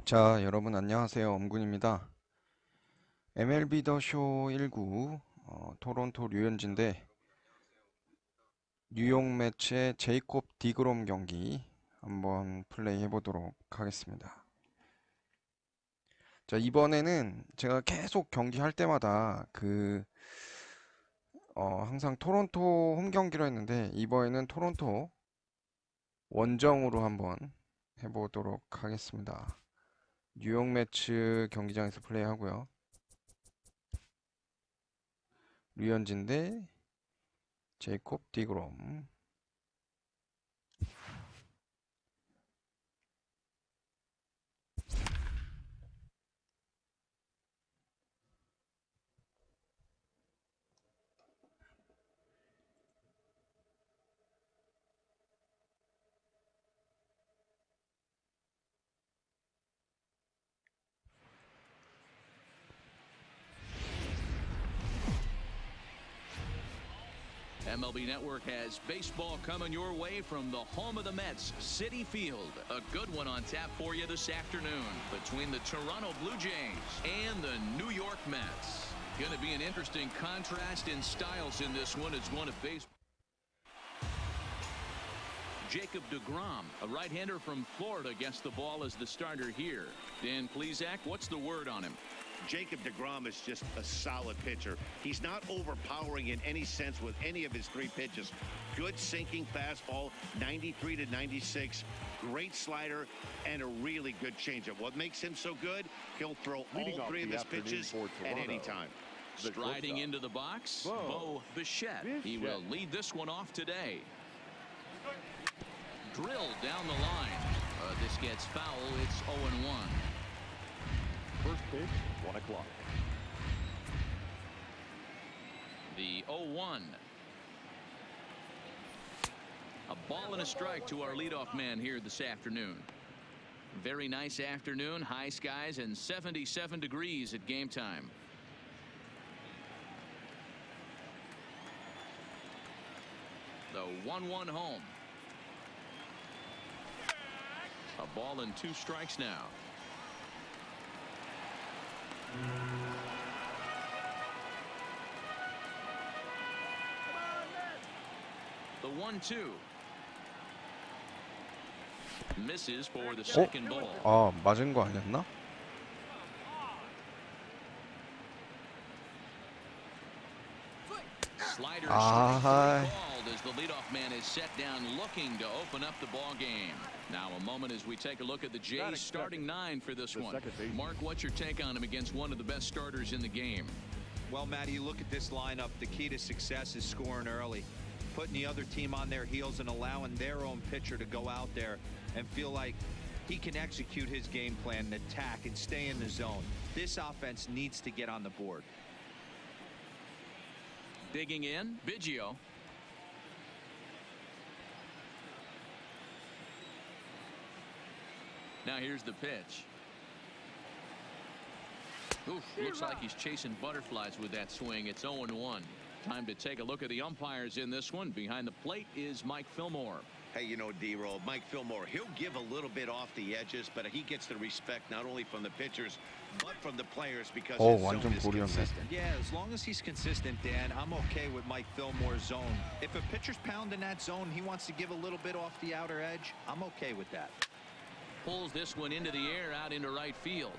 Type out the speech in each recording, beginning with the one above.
자, 여러분 안녕하세요. 엄군입니다. MLB 더 쇼 19 토론토 류현진 대 뉴욕 매치의 제이콥 디그롬 경기 한번 플레이 해보도록 하겠습니다. 자, 이번에는 제가 계속 경기 할 때마다 항상 토론토 홈 경기로 했는데 이번에는 토론토 원정으로 한번 해보도록 하겠습니다. 뉴욕 매치 경기장에서 플레이 하고요. 류현진 대 제이콥 디그롬. MLB Network has baseball coming your way from the home of the Mets, Citi Field. A good one on tap for you this afternoon between the Toronto Blue Jays and the New York Mets. Going to be an interesting contrast in styles in this one. It's one of baseball. Jacob deGrom, a right-hander from Florida, gets the ball as the starter here. Dan Plesac, what's the word on him? Jacob deGrom is just a solid pitcher. He's not overpowering in any sense with any of his three pitches. Good sinking fastball, 93 to 96. Great slider and a really good changeup. What makes him so good? He'll throw all three of his pitches at any time. Striding into the box, Bo Bichette. He will lead this one off today. Drilled down the line. This gets foul. It's 0-1. First pitch, 1 o'clock. The 0-1. A ball and a strike to our leadoff man here this afternoon. Very nice afternoon, high skies and 77 degrees at game time. The 1-1 home. A ball and 2 strikes now. The 1-2 misses for the second ball. 아, 맞은 거 아니었나? Slider Ah. strike called as the leadoff man is set down looking to open up the ball game. Now a moment as we take a look at the Jays starting 9 for this one. Mark, what's your take on him against one of the best starters in the game? Well, Matty, you look at this lineup, the key to success is scoring early, putting the other team on their heels and allowing their own pitcher to go out there and feel like he can execute his game plan and attack and stay in the zone. This offense needs to get on the board. Digging in, Biggio. Now here's the pitch. Oof, looks like he's chasing butterflies with that swing. It's 0-1. Time to take a look at the umpires in this one. Behind the plate is Mike Fillmore. Hey, you know, D-Roll, Mike Fillmore, he'll give a little bit off the edges, but he gets the respect not only from the pitchers, but from the players because his zone 완전 is 볼이었네. consistent. Yeah, as long as he's consistent, Dan, I'm okay with Mike Fillmore's zone. If a pitcher's pounding that zone, he wants to give a little bit off the outer edge, I'm okay with that. Pulls this one into the air out into right field.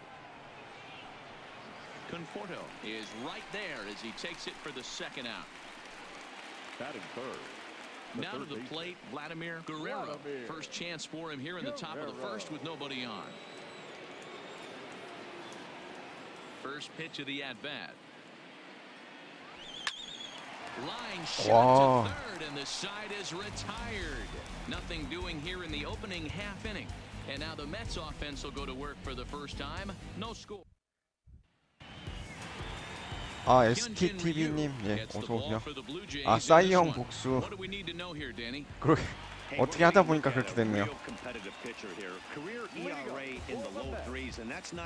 Conforto is right there as he takes it for the second out. Batting third. Now to the plate, Vladimir Guerrero. First chance for him here in the top of the first with nobody on. First pitch of the at-bat. Line shot to third, and the side is retired. Nothing doing here in the opening half inning. And now the Mets offense will go to work for the first time. No score. 아, STTV님, 예, 어서오세요. 아, 싸이 형 복수. 그러게, 어떻게 하다 보니까 그렇게 됐네요.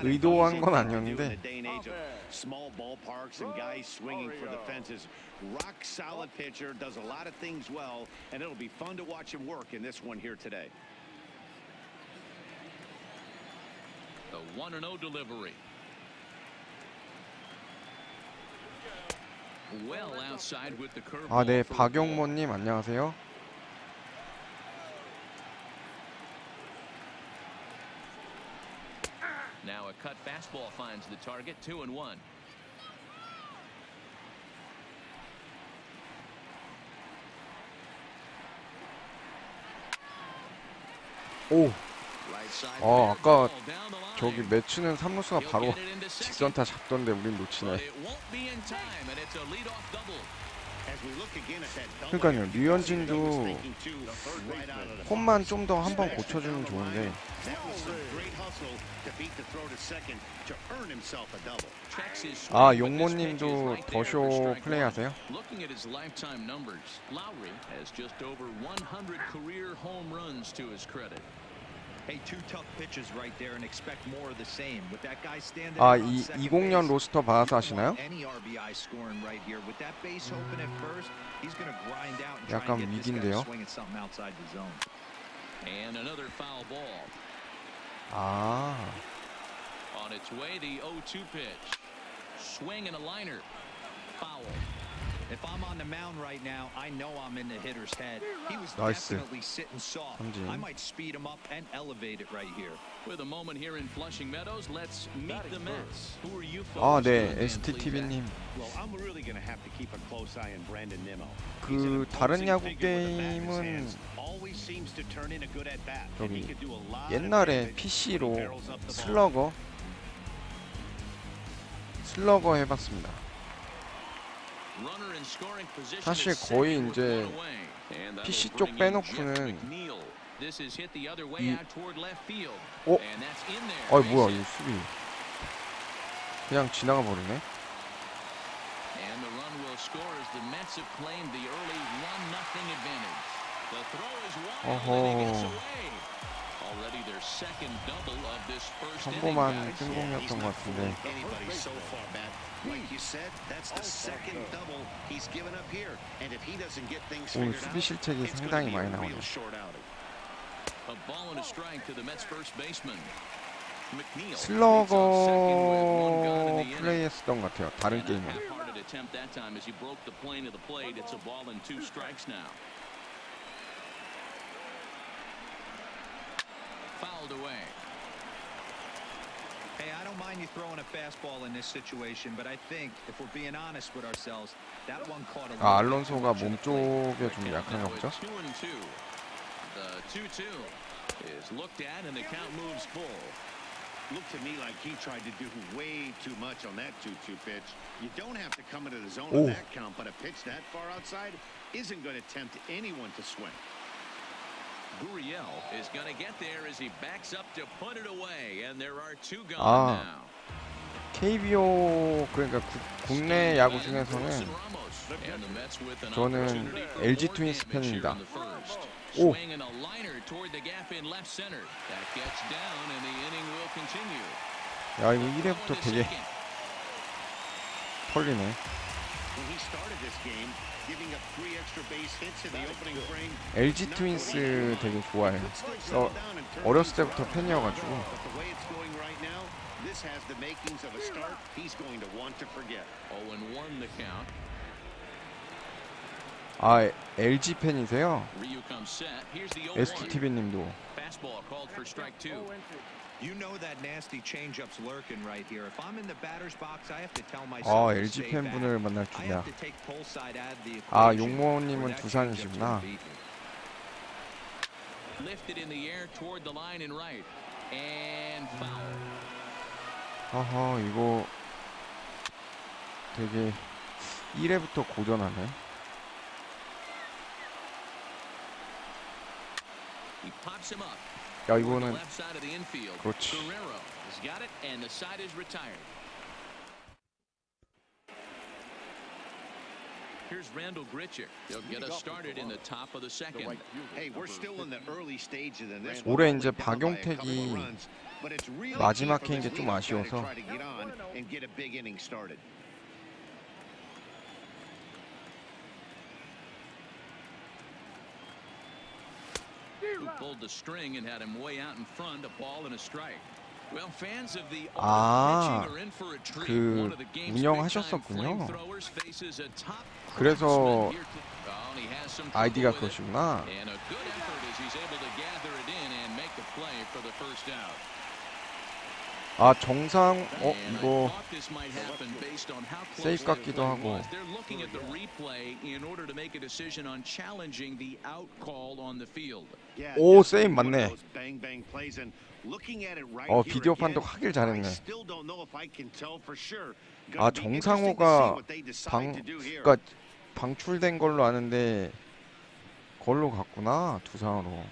의도한 건 아니었는데. Small ballparks and guys swinging for the fences. Rock solid pitcher, does a lot of things well, and it'll be fun to watch him work in this one here today. The 1-0 delivery. Well outside with the curveball. 아, 네, 박용모님 안녕하세요. Now a cut fastball finds the target. 2-1. 오, Right side 아까 ball down the line. 저기 매치는 삼루수가 He'll 바로 get it into second. 직선타 잡던데 우린 But 놓치네. it won't be in time, and it's a leadoff double. As we look again at that double, 그러니까요, 류현진도 thinking too, right out of the 홈만 좀 더 한번 고쳐주면 좋은데. That was some great hustle to beat the throw to second to earn himself a double. Checks his swing, 아, but this pitch is 용모님도 right there for 더쇼 strike 플레이 one. 하세요? Looking at his lifetime numbers, Lowry has just over 100 career home runs to his credit. Hey, two tough pitches right there and expect more of the same. With that guy standing 아, on 이 second 20년 base, 로스터 받아서 you don't 하시나요? want any RBI scoring right here. With that base open at first, he's going to grind out and 약간 try and get this guy 위기인데요? to swing at something outside the zone. And another foul ball. 아, On its way, the 0-2 pitch. Swing and a liner. Foul. If I'm on the mound right now, I know I'm in the hitter's head. He was 나이스. definitely sitting soft. 삼진. I might speed him up and elevate it right here. With a moment here in Flushing Meadows, let's meet the Mets. Who are you 아, folks? 네, STTV님. Well, I'm really going to have to keep a close eye on Brandon Nimmo. 그 다른 야구 게임은 Always seems to turn in a good at bat. 저기 He could do a lot of 옛날에 damage PC로 when he barrels up the ball. 슬러거 해봤습니다. Runner in scoring position 사실 at 거의 second with 이제 one away. And that'll PC bring 쪽 in 빼놓고는 Jeff McNeil. This is hit the other way 이- out toward left field. 어? And that's in there. 어이, Base 뭐야, hit. 이 수비 그냥 지나가 버리네. And the run will score as the Mets have claimed the early 1-0 advantage. The throw is wild and he gets 어허. away. Already their second double of this first inning, 평범한 guys. 뜬공이었던 것 같은데. Anybody so far, Matt. Like you said, that's the second double he's given up here. And if he doesn't get things 오늘 figured 수비 out, 실책이 it's going 상당히 to be 많이 a 나오네요. real short outing. A ball and a strike to the Mets first baseman. McNeil. 슬러거 플레이했었던 것 같아요. 다른 And a 게임에. half-hearted attempt that time as he broke the plane of the plate. It's a ball and 2 strikes now. Fouled away. Hey, I don't mind you throwing a fastball in this situation, but I think if we're being honest with ourselves, that one caught a 아, little bit too 알론소가 much 몸 of the plate. 쪽에 좀 약한가 Now 보죠? it's 2-2. The 2-2 is looked at and the count moves full. Looked to me like he tried to do way too much on that 2-2 pitch. You don't have to come into the zone on Oh. that count, but a pitch that far outside isn't going to tempt anyone to swing. Gurriel is going to get there as he backs up to put it away, and there are 2 gone 아. now. KBO 그러니까 국내 야구 중에서는 And the Mets with an 저는 opportunity for LG more 트윈스 damage here 팬입니다. in the first. 오. Swing and a liner toward the gap in left center. That gets down, and the inning will continue. 야, 이거 1회부터 Going to 되게 second. 털리네. When he started this game, giving up 3 extra base hits in the opening frame. LG 트윈스 되게 좋아해요. 어렸을 때부터 팬이어가지고. But the way it's going right now, this has the makings of a start he's going to want to forget. 0-1 the count. 아, LG 팬이세요? Ryu comes set. Here's the 0-1. STTV님도. Fastball called for strike 2. You know that nasty changeup's lurking right here. If I'm in the batter's box, I have to tell myself 아, to LG stay back. 팬분을 만날 I 줄이야. have to take pull side out of the 아, equation, 용모님은 or that 두산이시구나. changeup's gonna beat me. Lifted in the air toward the line and right. And foul. 아하, 이거 되게 1회부터 고전하네. He pops him up. 야, toward the 이거는 left side of the infield. 그렇지. Guerrero has got it, and the side is retired. Here's Randall Grichuk. He'll get us started in the top of the second. Hey, we're still in the early stages in this. 올해 one. 이제 We're down by a couple 박용택이 of runs, but it's really 마지막 key for 해인 게 this 좀 leadoff guy to 아쉬워서. try to get on and get a big inning started. Who pulled the string and had him way out in front, a ball and a strike. 아, 그 운영하셨었군요. 그래서 아이디가 그것이구나. 아, 정상 이거 세이프 같기도 하고. 오, 세이프 맞네. 비디오 판독 하길 잘했네. 아, 정상호가 그러니까 방출된 걸로 아는데 걸로 갔구나, 두상으로.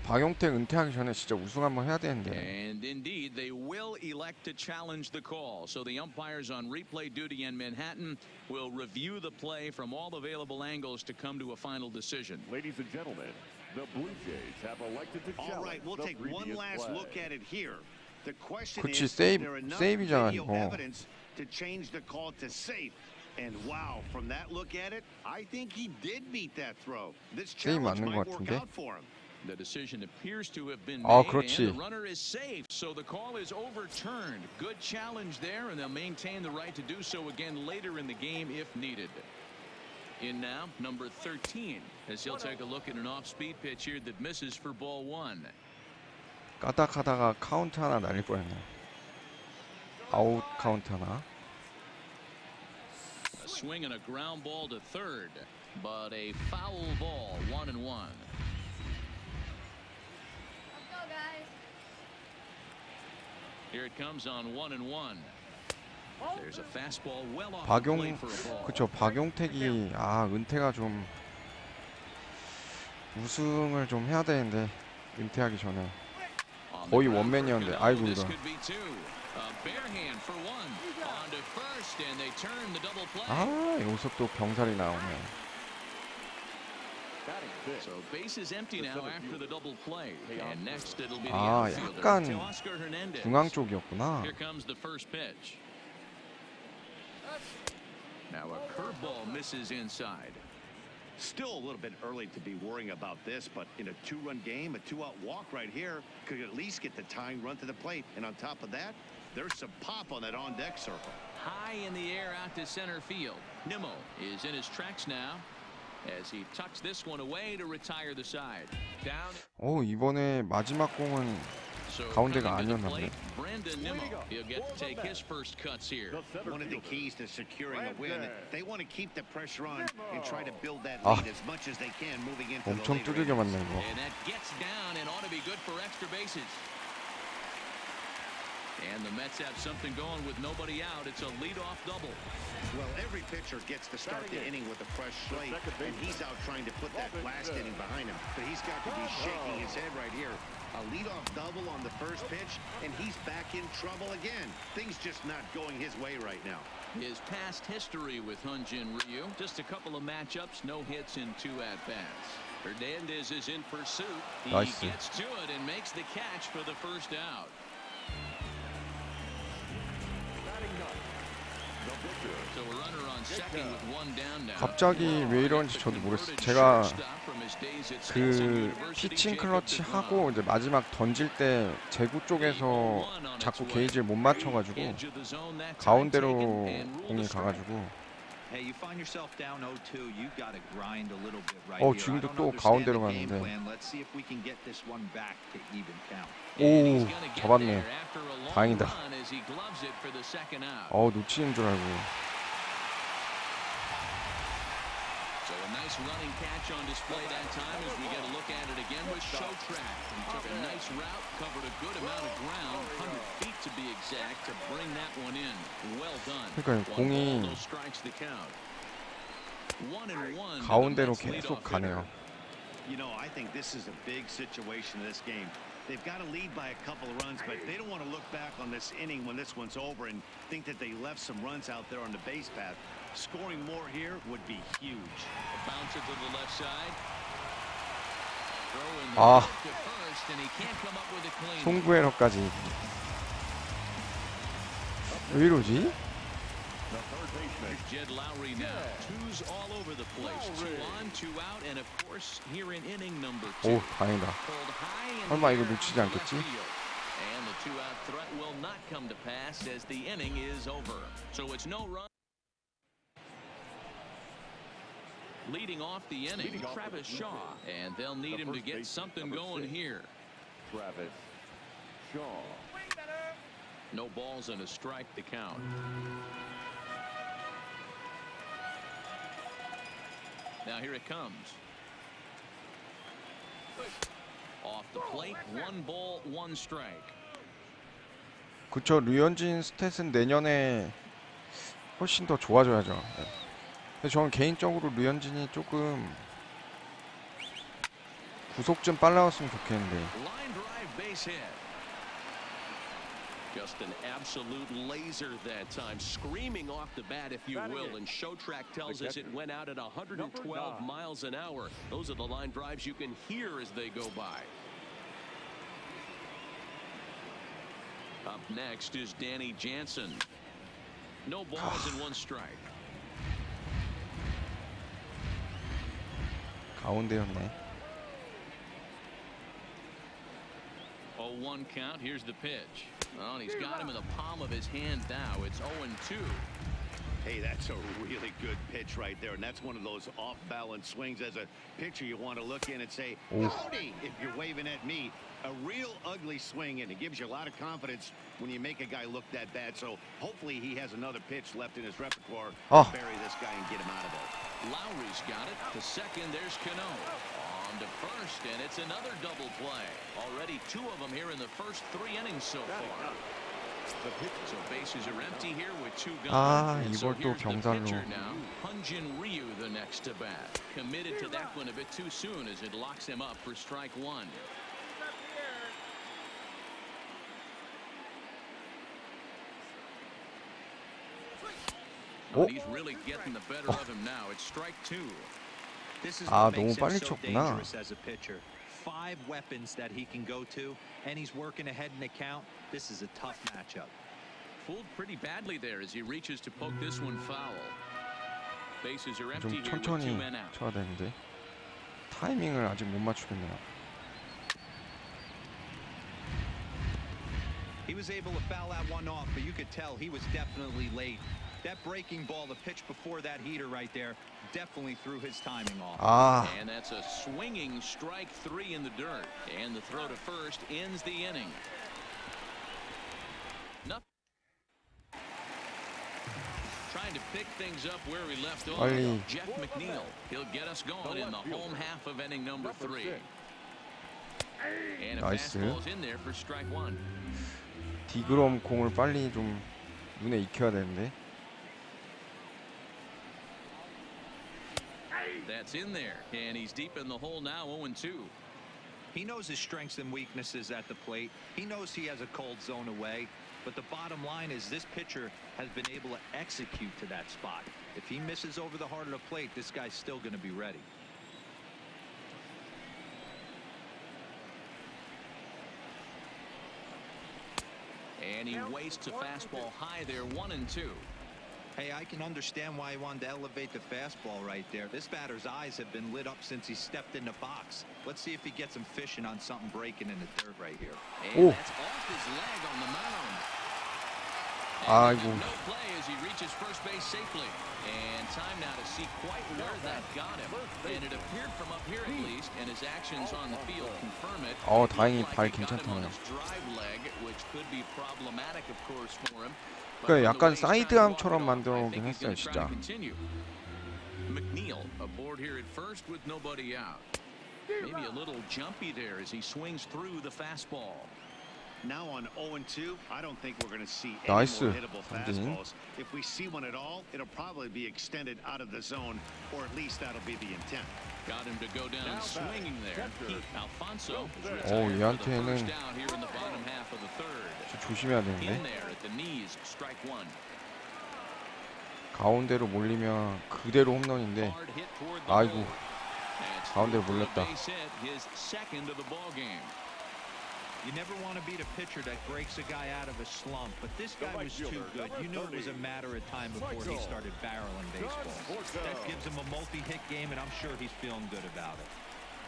박용택 은퇴하기 전에 진짜 우승 한번 해야 되는데. And indeed, they will elect to challenge the call. So the umpires on replay duty in Manhattan will review the play from all available angles to come to a final decision. Ladies and gentlemen, the Blue Jays have elected to challenge. All right, we'll take one last look at it here. The question 그치, is, is there enough 세이브잖아, video 이거. evidence to change the call to safe? And wow, from that look at it, I think he did beat that throw. This 세이브 challenge 맞는 것 might work 같은데. out for him. The decision appears to have been 아, made, 그렇지. and the runner is safe, so the call is overturned. Good challenge there, and they'll maintain the right to do so again later in the game if needed. In now, number 13, as he'll take a look at an off-speed pitch here that misses for ball one. 까딱하다가 카운트 하나 날릴 뻔했네. 아웃 카운트 하나. A swing and a ground ball to third, but a foul ball, 1-1. Here it comes on 1-1. There's a fastball well off the plate for a ball. 그쵸, 박용택이 은퇴가 좀 우승을 좀 해야 되는데 은퇴하기 전에 거의 원맨이었는데. 아이고, 이거. 여기서 또 병살이 나오네. So base is empty now after the double play. And next it'll be the outfielder, 약간 Oscar Hernandez. 중앙 쪽이었구나. Here comes the first pitch. Now a curveball misses inside. Still a little bit early to be worrying about this, but in a two-run game, a two-out walk right here could at least get the tying run to the plate. And on top of that, there's some pop on that on-deck circle. High in the air out to center field. Nimmo is in his tracks now as he tucks this one away to retire the side. Down. 이번에 마지막 공은 가운데가 아니었는데. Brandon Nimmo, he'll get to take his first cuts here. One of the keys to securing a win, they want to keep the pressure on and try to build that lead as much as they can moving into the 엄청 later 두들겨 맞네, 이거. And that gets down and ought to be good for extra bases. And the Mets have something going with nobody out. It's a leadoff double. Well, every pitcher gets to start the inning with a fresh slate, and he's out trying to put that last inning behind him. But he's got to be shaking his head right here. A leadoff double on the first pitch, and he's back in trouble again. Things just not going his way right now. His past history with Hyunjin Ryu, just a couple of matchups, no hits in 2 at-bats. Hernandez is in pursuit. He gets to it and makes the catch for the first out. So a runner on second with one down now. 갑자기 왜 이런지 저도 모르겠어요. 제가 그 피칭 클러치 하고 이제 마지막 던질 때 제구 쪽에서 자꾸 게이지를 못 맞춰가지고 가운데로 공이 가가지고. 지금도 또 가운데로 가는데. 오, 잡았네. 다행이다. 놓치는 줄 알고. So a nice running catch on display that time as we get a look at it again with show track. He took a nice route, covered a good amount of ground, 100 feet to be exact, to bring that one in. Well done. 그러니까 공이 가운데로 계속 가네요. You know, I think this is a big situation in this game. They've got to lead by a couple of runs, but they don't want to look back on this inning when this one's over and think that they left some runs out there on the base path. Scoring more here would be huge. A bouncer to the left side. Throwing the to first, and he can't come up with a clean. 송구에러까지. 왜 이러지? The third baseman. Jed Lowry now. Twos all over the place. 2 on, 2 out, and of course here in inning number 2. 오, 다행이다. Pulled high in 설마 the 이거 air 놓치지 to left 않겠지? field. And the 2-out threat will not come to pass as the inning is over. So it's no run. Leading off the inning, Travis Shaw, and they'll need him to get something going here. Travis Shaw. No balls and a strike to count. Now here it comes. Off the plate, 1 ball, 1 strike. 그쵸, 류현진 스탯은 내년에 훨씬 더 좋아져야죠. 네. 근데 저는 개인적으로 류현진이 조금 구속 좀 빨라졌으면 좋겠는데. Line drive base hit. Just an absolute laser that time, screaming off the bat, if you will, and Showtrack tells us it went out at 112 miles an hour. Those are the line drives you can hear as they go by. Up next is Danny Jansen. No balls and 1 strike. 가운데였네. 0-1 count. Here's the pitch. Oh, and he's got him in the palm of his hand now. It's 0-2. Hey, that's a really good pitch right there, and that's one of those off-balance swings. As a pitcher, you want to look in and say, howdy, if you're waving at me. A real ugly swing, and it gives you a lot of confidence when you make a guy look that bad. So hopefully he has another pitch left in his repertoire to bury this guy and get him out of there. Lowry's got it. To second, there's Cano. On to first, and it's another double play. Already 2 of them here in the first 3 innings so far. So bases are empty here with 2 gone. 아, And so 이걸 또 here's the 병살로. pitcher now. Hunjin Ryu the next to bat. Committed to that one a bit too soon as it locks him up for strike 1. Oh, he's really getting the better of him now. It's strike 2. This is 아, what 너무 makes him 빨리 so 쳤구나. dangerous as a pitcher. 5 weapons that he can go to, and he's working ahead in the count. This is a tough matchup. Fooled pretty badly there as he reaches to poke this one foul. Bases are 좀 empty here with 2 천천히 men out. 쳐야 되는데 타이밍을 아직 못 맞추겠네요. He was able to foul that one off, but you could tell he was definitely late. That breaking ball, the pitch before that heater right there, definitely threw his timing off. 아, And that's a swinging strike 3 in the dirt. And the throw to first ends the inning. Nothing. Trying to pick things up where we left off. 빨리. Jeff McNeil. He'll get us going in the home half of inning number 3. And a 나이스. fastball's in there for strike 1. 디그롬 공을 빨리 좀 눈에 익혀야 되는데. That's in there, and he's deep in the hole now. 0-2. He knows his strengths and weaknesses at the plate. He knows he has a cold zone away. But the bottom line is this pitcher has been able to execute to that spot. If he misses over the heart of the plate, this guy's still going to be ready. And he wastes a fastball high there. 1-2. Hey, I can understand why he wanted to elevate the fastball right there. This batter's eyes have been lit up since he stepped in the box. Let's see if he gets him fishing on something breaking in the dirt right here. And that's off his leg on the mound. 아이고. No play as he reaches first base safely. And time now to see quite where that got him. And it appeared from up here at least, and his actions on the field confirm it. 다행히 Looked 발 like he got him on 괜찮다네요. his drive leg, which could be problematic, of course, for him. 그러니까 약간 사이드암처럼 만들어오긴 했어요, 진짜. McNeil aboard here at first with nobody out. Maybe a little jumpy there as he swings through the fastball. Now on 0-2, I don't think we're going to see any 나이스. more hittable 삼진. fastballs. If we see one at all, it'll probably be extended out of the zone, or at least that'll be the intent. Got him to go down swinging there. Pete Alfonso is 오, retired for the 얘한테는 first down here in the bottom half of the third. 조심해야 In 되는데. there at the knees, strike 1. 가운데로 몰리면 그대로 홈런인데. Hard hit toward the 아이고, hole. That's 가운데로 through for a 몰렸다. base hit, his second of the ball game. You never want to beat a pitcher that breaks a guy out of a slump, but this guy was too good. You knew it was a matter of time before he started barreling baseballs. That gives him a multi-hit game, and I'm sure he's feeling good about it.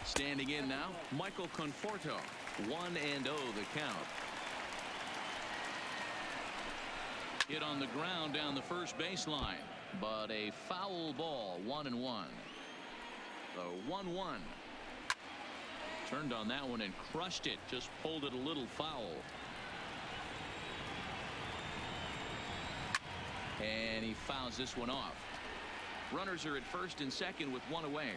Standing in now, Michael Conforto. 1-0 the count. Hit on the ground down the first baseline, but a foul ball. 1-1. The 1-1. Turned on that one and crushed it. Just pulled it a little foul. And he fouls this one off. Runners are at first and second with one away.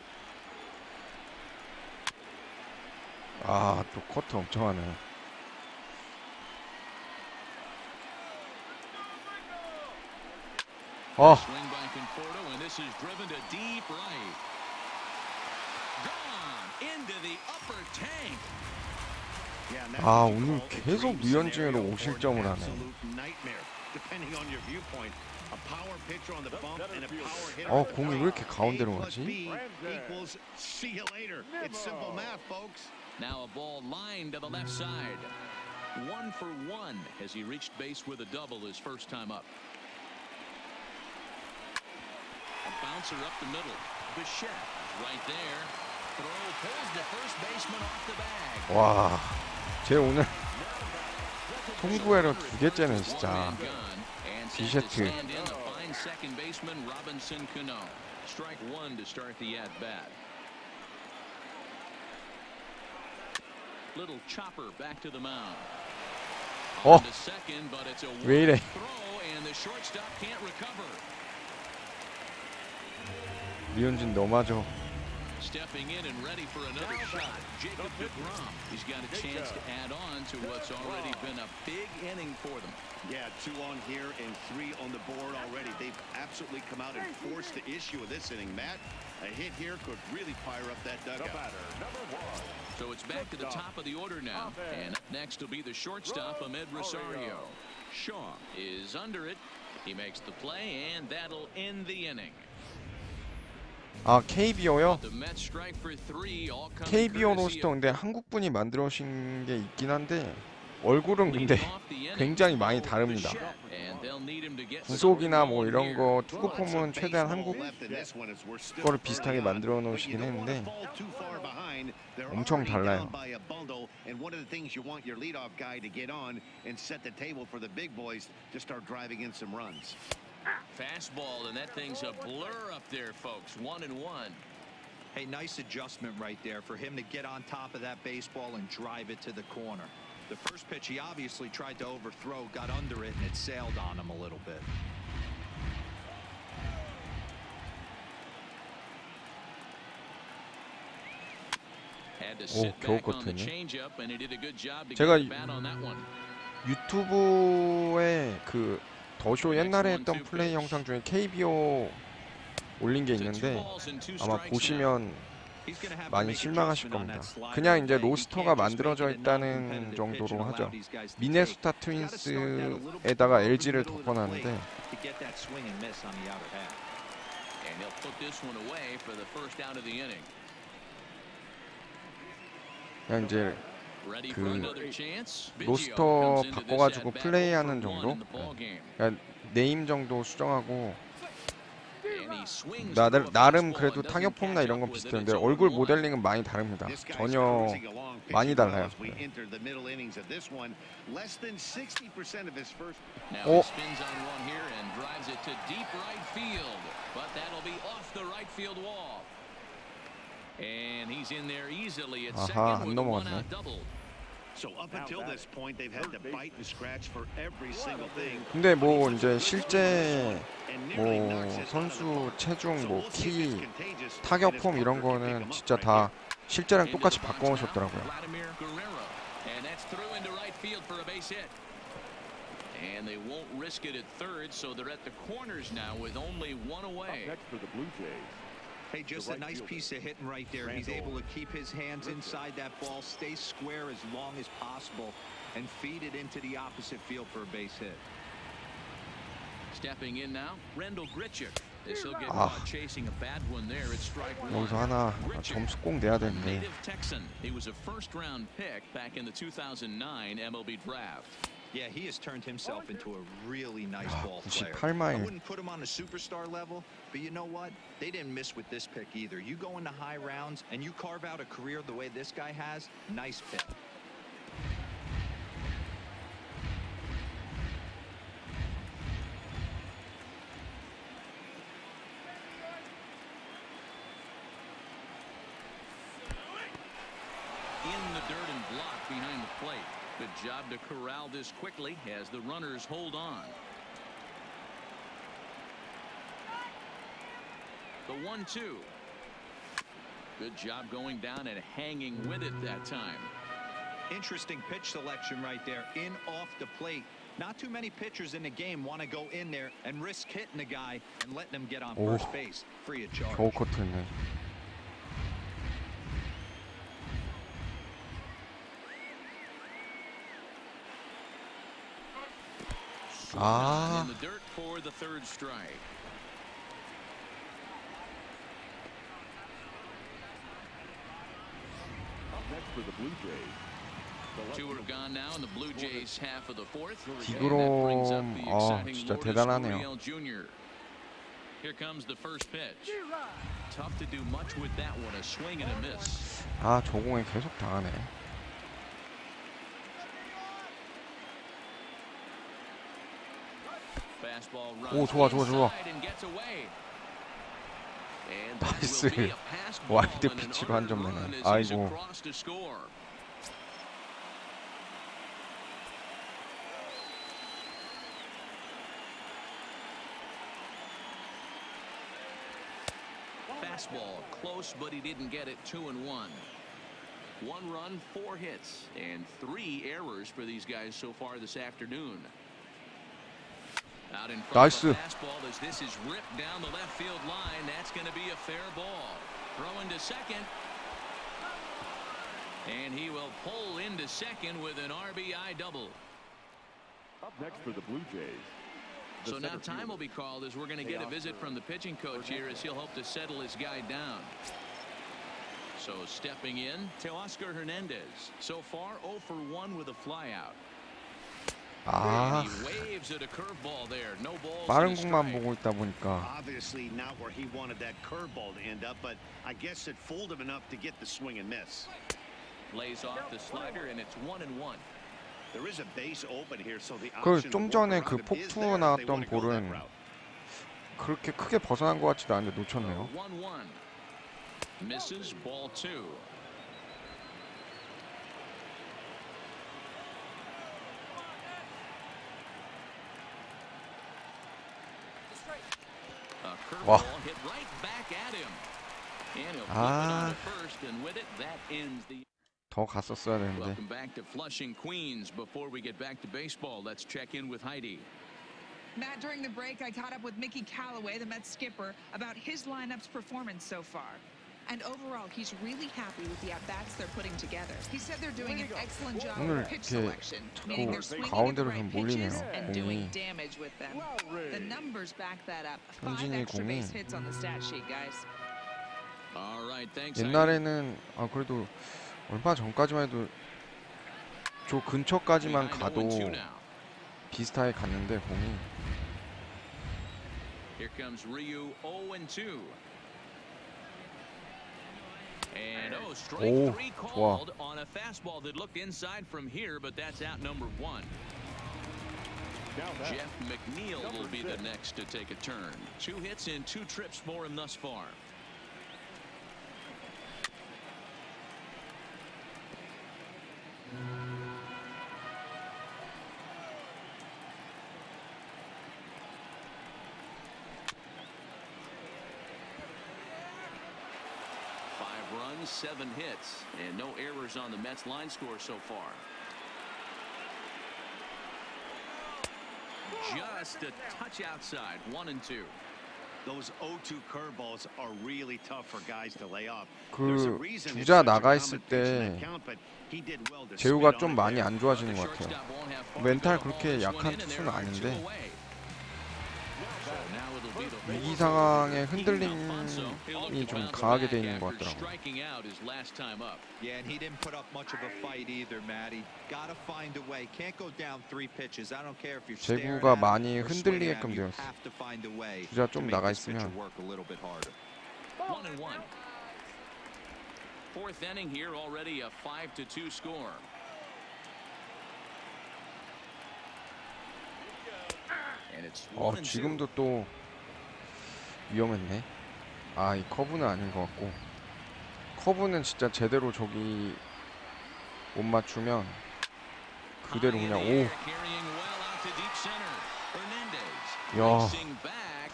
아, 또 커트 엄청 하네. Swing by Conforto, and this is driven to deep right. Gone into the upper tank. 아, 오늘 계속 류현진으로 5실점을 하네. 공이 왜 이렇게 가운데로 가지? Now a ball lined to the left side. 1 for 1 as he reached base with a double his first time up. A bouncer up the middle. Bichette is right there. Throw pulls the first baseman off the bag. 와, 쟤 오늘 송구에러 2개째네 진짜. 비셰트. Second baseman Robinson Cano. Strike 1 to start the at bat. Little chopper back to the mound. On to second, but it's a 왜 이래? throw and the shortstop can't recover. 류현진 너마저. Stepping in and ready for another shot. Jacob DeGrom. He's got a chance to add on to what's already been a big inning for them. Yeah, 2 on here and 3 on the board already. They've absolutely come out and forced the issue of this inning. Matt, a hit here could really fire up that dugout. So it's back to the top of the order now. And up next will be the shortstop, Ahmed Rosario. Shaw is under it. He makes the play, and that'll end the inning. 아, KBO요? The Mets strike for 3, all coming KBO courtesy 로스터 근데 한국 분이 만들어 오신 게 있긴 한데 얼굴은 근데 굉장히 많이 다릅니다. 구속이나 뭐 이런 거 투구 폼은 최대한 한국 거를 비슷하게 만들어 놓으시긴 했는데 엄청 달라요. Fastball, and that thing's a blur up there, folks. 1-1. Hey, nice adjustment right there for him to get on top of that baseball and drive it to the corner. The first pitch he obviously tried to overthrow, got under it, and it sailed on him a little bit. Had to sit back on the changeup, and he did a good job to get the bat on that one. 유튜브에 그 더쇼 옛날에 했던 플레이 영상 중에 KBO 올린 게 있는데 아마 보시면 많이 실망하실 겁니다. 그냥 이제 로스터가 만들어져 있다는 정도로 하죠. 미네소타 트윈스에다가 LG를 덮어놨는데 그냥 이제 그 로스터 바꿔가지고 플레이하는 정도? 그러니까 네임 정도 수정하고 나름 그래도 타격 폼나 이런 건 비슷한데 얼굴 모델링은 많이 다릅니다. 전혀 많이 달라요. 아하, 안 넘어갔네. 근데 뭐 이제 실제 뭐 선수 체중, 뭐 키, 타격 폼 이런 거는 진짜 다 실제랑 똑같이 바꿔오셨더라고요. And they won't risk it at third, so they're at the corners now with only one away. Next for the Blue Jays. Hey, just a nice piece of hitting right there. He's able to keep his hands inside that ball, stay square as long as possible, and feed it into the opposite field for a base hit. Stepping in now, Rendell Grichuk. 여기서 하나 점수 꼭 내야 되는데. Yeah, he has turned himself into a really nice ball player. 98마일. I wouldn't put him on a superstar level, but you know what? They didn't miss with this pick either. You go into high rounds and you carve out a career the way this guy has. Nice pick. In the dirt and blocked behind the plate. Good job to corral this quickly as the runners hold on. The 1-2. Good job going down and hanging with it that time. Interesting pitch selection right there. In off the plate. Not too many pitchers in the game want to go in there and risk hitting the guy and letting him get on first base free of charge. 겨우 커트했네. In the dirt for the third strike. Up next for the Blue Jays. Two are gone now in the Blue Jays half of the fourth. 디그롬 진짜 대단하네요. Here comes the first pitch. Tough to do much with that one. A swing and a miss. 아, 저 공에 계속 당하네. 오, 좋아. 나이스. 와이드 피치로 한 점 내네. 아이고. Fastball close, but he didn't get it. 2-1. 1 run, 4 hits, and 3 errors for these guys so far this afternoon. Out in front of the fastball as this is ripped down the left field line. That's going to be a fair ball. Throwing to second. And he will pull into second with an RBI double. Up next for the Blue Jays. So now time will be called as we're going to get a visit from the pitching coach here as he'll hope to settle his guy down. So stepping in, Teoscar Hernandez. So far 0 for 1 with a flyout. 아, 빠른 공만 보고 있다 보니까. Obviously not where he wanted that curveball to end up, but I guess it fooled him enough to get the swing and miss. Lays off the slider and it's 1-1. There is a base open here, so the 그 option 좀 전에 그 폭투 나왔던 볼은 그렇게 크게 벗어난 것 같지도 않은데 놓쳤네요. 1-1. Misses ball 2. 와. 더 갔었어야 되는데. Welcome back to Flushing, Queens. Before we get back to baseball, let's check in with Heidi. Matt, during the break, I caught up with Mickey Callaway, the Mets skipper, about his lineup's performance so far. And overall, he's really happy with the at-bats they're putting together. He said they're doing an excellent job of pitch selection, meaning they're swinging at the right pitches and doing damage with them. The numbers back that up. 5 extra base hits on the stat sheet, guys. All right, thanks. 옛날에는 그래도 얼마 전까지만 해도 저 근처까지만 가도 비슷하게 갔는데 공이. Here comes Ryu 0-2. And strike 3 called on a fastball that looked inside from here, but that's out number 1. Jeff McNeil will be the next to take a turn. 2 hits in 2 trips for him thus far. Runs, 7 hits, and no errors on the Mets line score so far. Just a touch outside, 1-2. Those 0-2 curveballs are really tough for guys to lay off. 그 주자 나가 있을 때 제우가 좀 많이 안 좋아지는 것 같아요. 멘탈 그렇게 약한 투수는 아닌데. 위기 상황에 흔들림이 좀 강하게 돼 있는 것 같더라고. Yeah, and he didn't put up much of a fight either, Matty. Gotta find a way. Can't go down 3 pitches. I don't care if you're staring at 제구가 him 많이 or swinging at 흔들리게끔 him. You 되었어. have to find a way 주자 to 좀 make 나가 this pitcher 있으면. work a little bit harder. 1-1. Fourth inning here, already a 5-2 score. And it's 1-2. 지금도 또 위험했네. 아, 이 커브는 아닌 것 같고. 커브는 진짜 제대로 저기 못 맞추면 그대로 그냥 오. 야,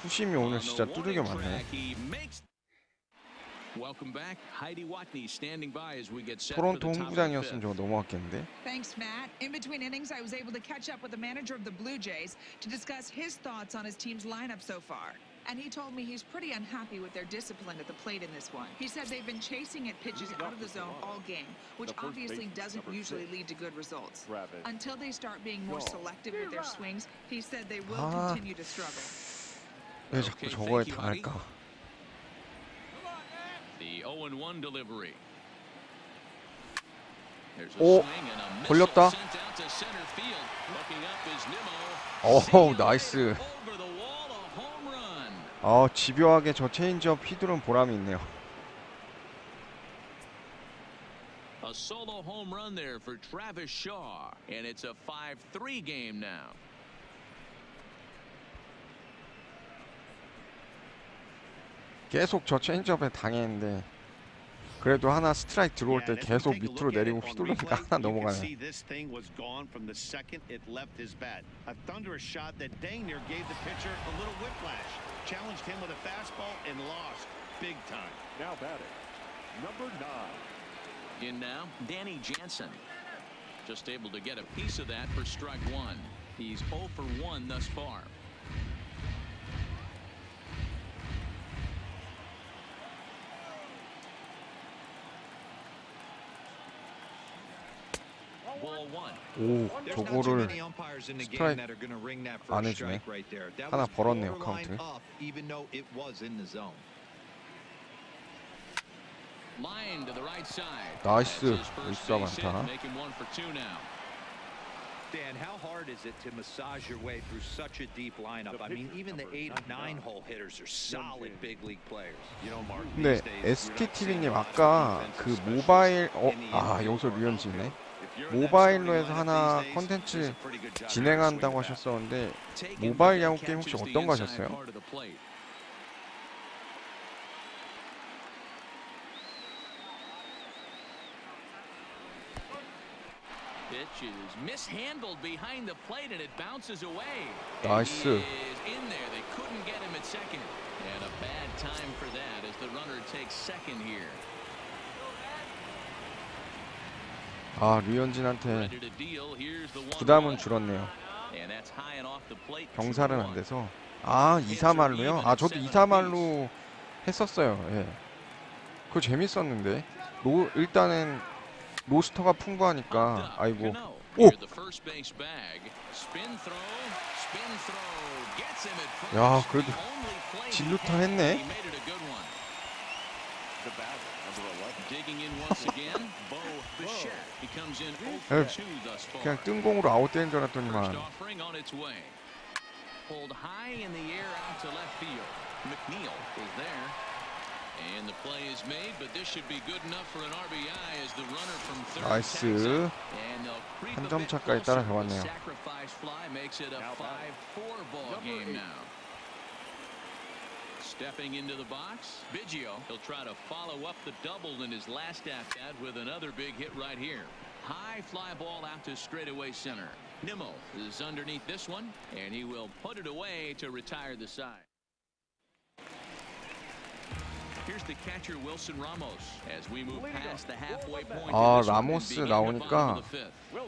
푸심이 오늘 진짜 두들겨 맞네. 토론토 홈구장이었으면 저거 넘어갔겠는데. Thanks, Matt. In between innings, I was able to catch up with the manager of the Blue Jays to discuss his thoughts on his team's lineup so far. And he told me he's pretty unhappy with their discipline at the plate in this one. He said they've been chasing at pitches out of the zone all game, which obviously doesn't usually lead to good results. Until they start being more selective with their swings, he said they will continue to struggle. 왜 자꾸 저거에 당할까? The 0-1 delivery. 오, 걸렸다. 오, 나이스. 집요하게 저 체인지업 휘두른 보람이 있네요. A solo home run there for Travis Shaw, and it's a 5-3 game now. 계속 저 체인지업에 당했는데 그래도 하나 스트라이크 들어올 때 계속 밑으로 내리고 휘두르니까 하나 넘어가네. Challenged him with a fastball and lost big time. Now batting, number 9. In now, Danny Jansen. Just able to get a piece of that for strike one. He's 0 for 1 thus far. 오, 저거를 스트라이크 안 해주네. 하나 벌었네요, 카운트. 나이스, 일사 많다. Dan, how hard is it to massage your way through such a deep lineup? I mean, even the 8 and 9 hole hitters are solid big league players. 근데 STTV님 아까 그 모바일 여기서 류현진이네. 모바일로 해서 하나 컨텐츠 진행한다고 하셨었는데 모바일 야구 게임 혹시 어떤 거 하셨어요? Pitch is mishandled behind the plate and it bounces away. 나이스. In there, they couldn't get him at second, and a bad time for that as the runner takes second here. 류현진한테 부담은 줄었네요. 병살은 안 돼서. 2-3할로요? 저도 2-3할로 했었어요. 예. 그거 재밌었는데. 일단은 로스터가 풍부하니까. 아이고. 오! 야, 그래도 진루타 했네. 그냥 뜬공으로 아웃된 줄 알았더니만. 나이스. 한 점 차까지 따라잡았네요. Stepping into the box, Biggio. He'll try to follow up the double in his last at-bat with another big hit right here. High fly ball out to straightaway center. Nimmo is underneath this one, and he will put it away to retire the side. Here's the catcher Wilson Ramos as we move past the halfway point. 라모스 나오니까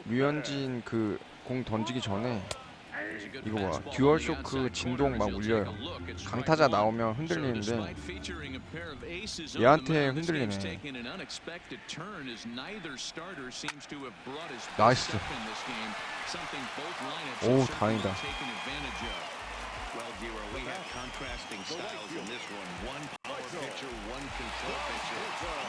류현진 그 공 던지기 전에 이거 뭐야, 듀얼 쇼크 진동 막 울려요. 강타자 나오면 흔들리는데 얘한테 흔들리네. 나이스. 오, 다행이다. Well, Dero, we have contrasting styles in this one. One power pitcher, one control pitcher.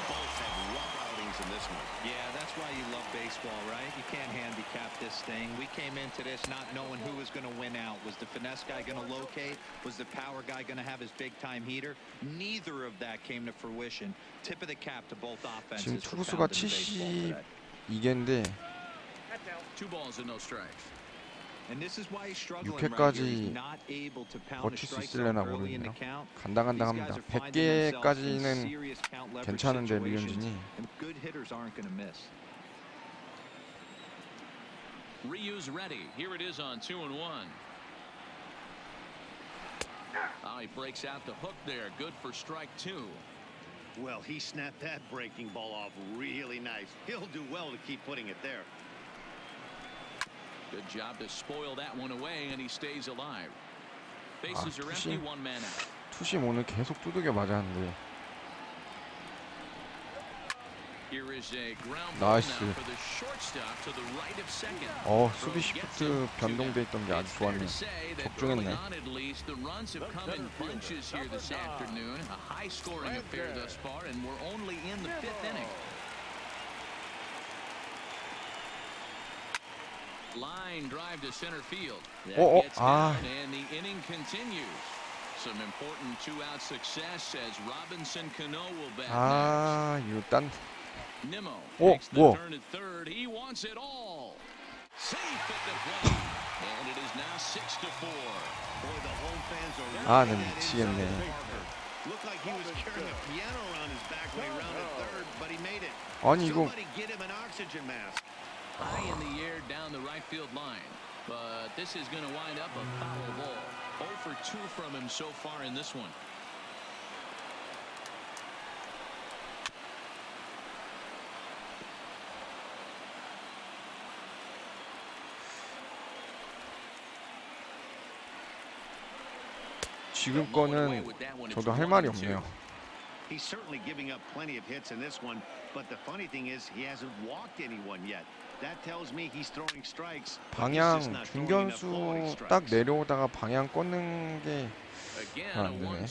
Both have rough outings in this one. Yeah, that's why you love baseball, right? You can't handicap this thing. We came into this not knowing who was going to win out. Was the finesse guy going to locate? Was the power guy going to have his big-time heater? Neither of that came to fruition. Tip of the cap to both 지금 offenses. for 투구수가 pounding the baseball today. 72개인데 2 balls and no strikes. And this is why he's struggling 6회까지 right here. He's not able to pound the 버틸 수 strike 있으려나 zone early in the 모르겠네요. count. 간당간당합니다. 100개까지는 괜찮은데 류현진이 Good hitters aren't going to miss. Ryu's ready. Here it is on 2-1. He breaks out the hook there. Good for strike 2. Well, he snapped that breaking ball off really nice. He'll do well to keep putting it there. Good job to spoil that one away, and he stays alive. Bases are empty, one man out. 투심 오늘 계속 두들겨 맞았는데. Here is a ground ball 나이스. now for the shortstop to the right of second. 수비 시프트 변동돼 있던 게 아주 좋았네요. 적중했네. At least the runs have come in bunches here this afternoon. A high-scoring affair thus far, and we're only in the 5th inning. Line drive to center field. That gets down, and the inning continues. Some important 2-out success as Robinson Cano will bat next. 이거 딴. Nimmo takes the turn at third. He wants it all. Safe at the plate, and it is now 6-4. Boy, the home fans are 네, 미치겠네. Looked like he was carrying a piano around his back when he rounded third, but he made it. 아니 이거 Somebody get him an oxygen mask. High in the air down the right field line, but this is going to wind up a foul ball. 0 for 2 from him so far in this one. 지금 거는 저도 할 말이 없네요. He's certainly giving up plenty of hits in this one, but the funny thing is he hasn't walked anyone yet. That tells me he's throwing strikes. 방향 중견수 딱 내려오다가 방향 꺾는 게 안 되네.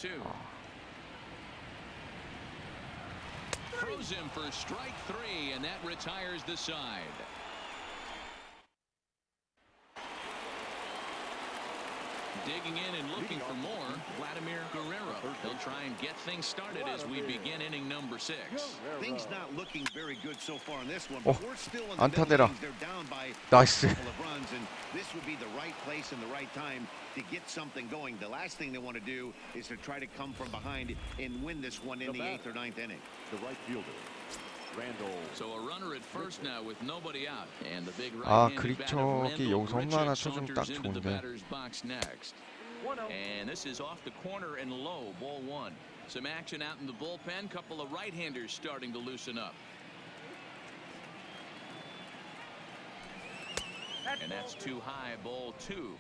Throws him for strike 3, and that retires the side. Digging in and looking for more, Vladimir Guerrero. He'll try and get things started as we begin inning number 6. Things not looking very good so far in this one, but we're still in the 안타대라. they're down by 나이스. a couple of runs, and this would be the right place and the right time to get something going. The last thing they want to do is to try to come from behind and win this one in the 8th or 9th inning. The right fielder. So a runner at first now with nobody out, and the big right-handed batter 여기서 홈런 하나 Randall 쳐주면 Grichuk 딱 saunters into the 좋은데. batter's box next. And this is off the corner and low, ball 1. Some action out in the bullpen. Couple of right-handers starting to loosen up. And that's too high, ball 2.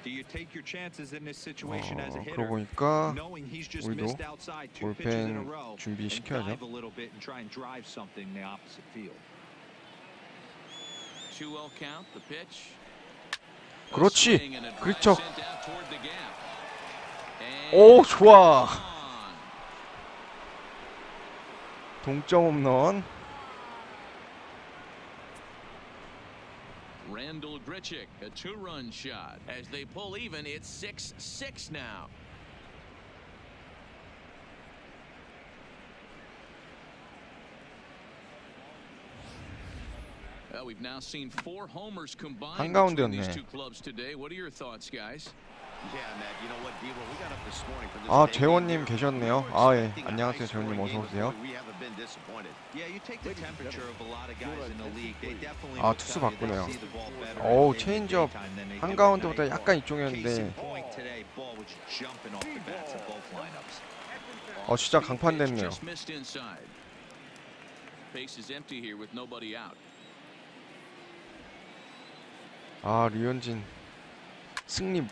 Do you take your chances in this situation as a hitter, 그러고 보니까 knowing he's just 우리도 missed outside 2 pitches in a 볼펜 row, and 준비시켜야죠. dive a little bit and try and drive something in the opposite field? 2-0 count, the pitch. 그렇지. 그렇죠. 오, 좋아. 동점 홈런. Randall Grichuk, a 2-run shot. As they pull even, it's 6-6 now. Well, we've now seen 4 homers combined between these two clubs today. What are your thoughts, guys? 재원님 계셨네요. 예. 안녕하세요, 재원님 어서 오세요. 투수 바꾸네요. 체인지업 한가운데보다 약간 이쪽이었는데. 진짜 강판 됐네요. 류현진 승리.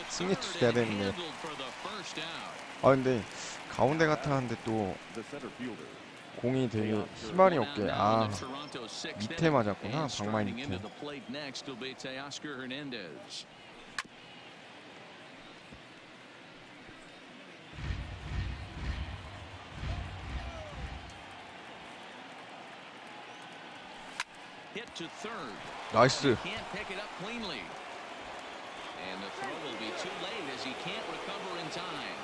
승리 투수 돼야 되는데. 근데 가운데 같았는데 또 공이 되게 힘알이 없게. 밑에 맞았구나. 방망이 밑에. hit to third. 나이스. Can't pick it up cleanly. And the throw will be too late as he can't recover in time.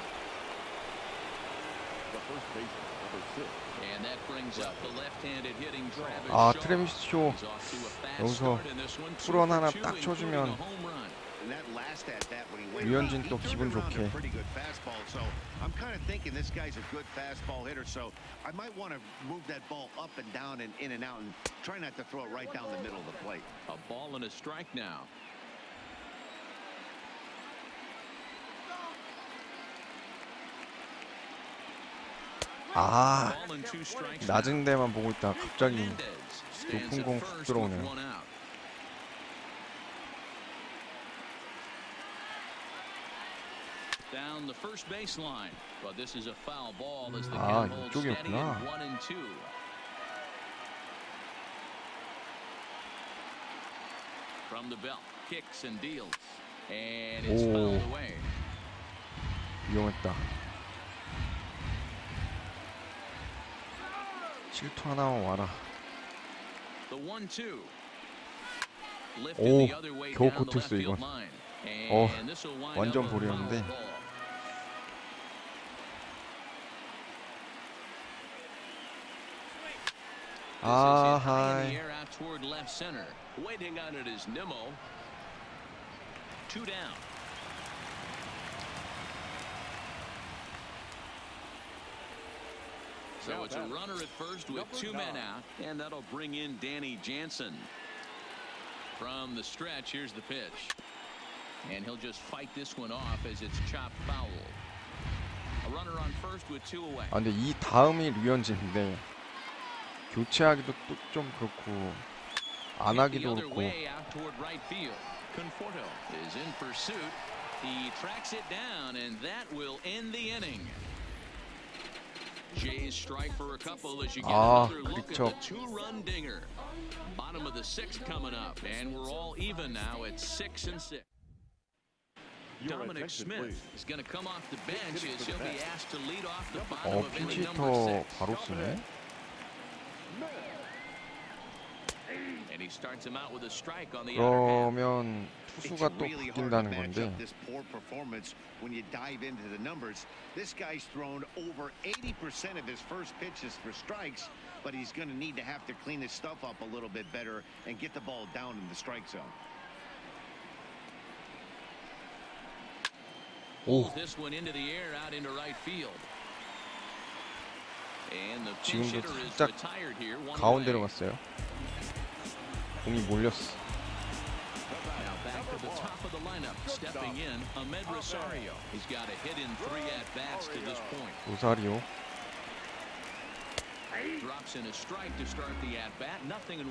The first baseman, number 6. And that brings up the left-handed hitting Travis 아, Shaw. 트래비스 쇼 He's off to a fast 여기서 start in this one. 투런 하나 2 for 2, 딱 쳐주면 including a home run. And that last at bat when he went 류현진 he 또 turned 기분 around 좋게. a pretty good fastball. So I'm kind of thinking this guy's a good fastball hitter. So I might want to move that ball up and down and in and out and try not to throw it right down the middle of the plate. A ball and a strike now. 아, Ball and 2 strikes 낮은 데만 보고 있다 갑자기 Hernandez stands 높은 at 공 훅 first with 들어오네요. 1 out. Down the first baseline, but this is a foul ball as the 아, count holds steady at 이쪽이었구나. 1-2. From the belt, kicks and deals, and it's 오. fouled away. 위험했다. 실투 하나만 와라. The 1-2. 오, Lifted the other way 겨우 down the left 고쳤어, field 이건. line. 어, And this will wind 완전 up a foul 볼이었는데. ball. This is hit high in 아하이. the air out toward left center. Waiting on it is Nimmo. 2 down. So it's a runner at first with 2 men out, and that'll bring in Danny Jansen. From the stretch, here's the pitch. And he'll just fight this one off as it's chopped foul. A runner on first with 2 away. 아, 근데 이 다음이 류현진인데 교체하기도 또 좀 그렇고 안 The 하기도 other 그렇고. way out toward right field. Conforto is in pursuit. He tracks it down, and that will end the inning. Jays strike for a couple as you get 아, another look at 그렇죠. the 2-run dinger. Bottom of the 6th coming up, and we're all even now at 6-6. Your Dominic attention, Smith please. is going to come off the bench as he'll be asked to lead off the 어, bottom of inning number 핀치히터 6. 바로 쓰네. And he starts him out with a strike on the outer half. 그러면 It's 투수가 또 really hard to 바뀐다는 match 건데. up this poor performance when you dive into the numbers. This guy's thrown over 80% of his first pitches for strikes, but he's going to need to have to clean his stuff up a little bit better and get the ball down in the strike zone. Pulls this one into the air out into right field. And the pinch 지금도 hitter is 살짝 retired here. One 가운데로 away. 갔어요. 공이 몰렸어. Now back to the top of the lineup, stepping in, Ahmed Rosario. He's got a hit in 3 at-bats to this point. 로사리오. Drops in a strike to start the at-bat, 0-1.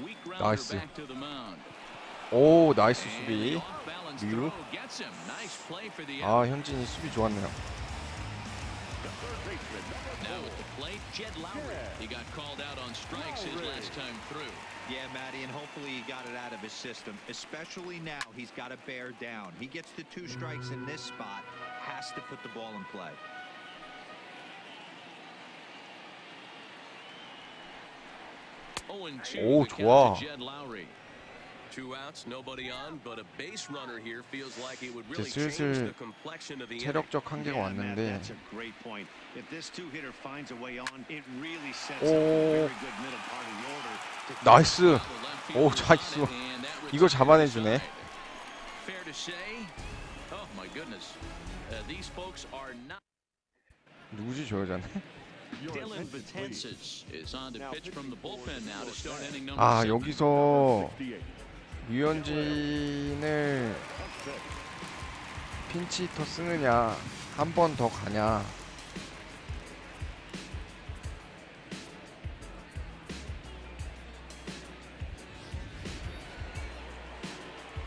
Weak grounder 나이스. back to the mound. 오, 나이스 And 수비. the off-balance 류. throw gets him. Nice play for the 아, out. 현진이 수비 좋았네요. The third baseman, number Now 4. at the plate, Jed Lowry. He got called out on strikes his last time through. Yeah, Matty, and hopefully he got it out of his system. Especially now, he's got to bear down. He gets the 2 strikes in this spot, has to put the ball in play. 오, 좋아. Jed Lowry. 2 outs, nobody on, but a base runner here feels like it would 이제 really change 슬슬 the complexion of the inning. 체력적 한계가 Yeah, Matt, 왔는데. that's a great point. If this 2-hitter finds a way on, it really sets 오. up a very good middle part of the order. to 나이스. The left 오, fielder 나이스. on it, and that 이거 returns 잡아내주네. inside. Fair to say, oh my goodness, these folks are not. 누구지 저 여자는? Your Dylan attention, please. Betances is on to pitch from the bullpen now to start inning number 아, 7. 여기서 68. 류현진을 핀치히터 쓰느냐, 한 번 더 가냐.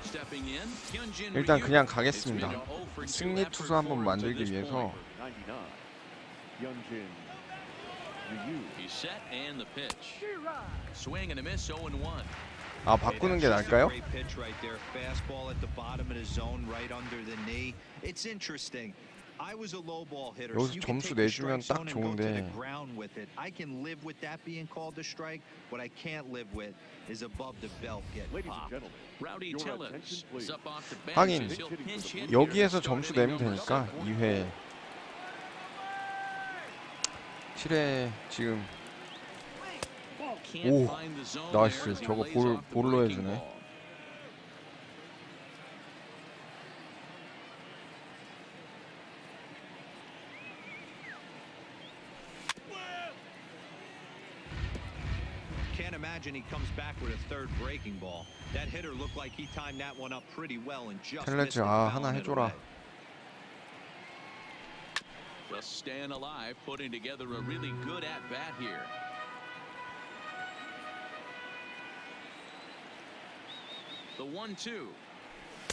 Stepping in, Hyunjin 일단 Ryu. 그냥 It's 가겠습니다. been a 0 for 2 승리 effort 투수 한번 for him to 만들기 this 위해서. point. 99. Hyunjin Ryu. He's set and the pitch. Swing and a miss, 0-1. 아, 바꾸는 게 나을까요? Great pitch right there. Fastball at the bottom of the zone, right under the knee. It's interesting. I was a low ball hitter. 여기서 You can 점수 take the 내주면 strike 딱 zone and go to the 좋은데. ground with it. I can live with that being called a strike. What I can't live with is above the belt getting Ladies and popped. gentlemen, Rowdy your Tellez attention, please. is up off the bench 하긴 as he'll pinch hit here 여기에서 to start 점수 inning 내면 number 되니까 7. 2회 7회 지금 Can't 오, find the zone 나이스. there as he 저거 lays off the 볼로 breaking 해주네. ball. Can't imagine he comes back with a third breaking ball. That hitter looked like he timed that one up pretty well and just missed 텔레즈 it, 아 하나 fouling it 해줘라. away. Just staying alive, putting together a really good at-bat here. The 1-2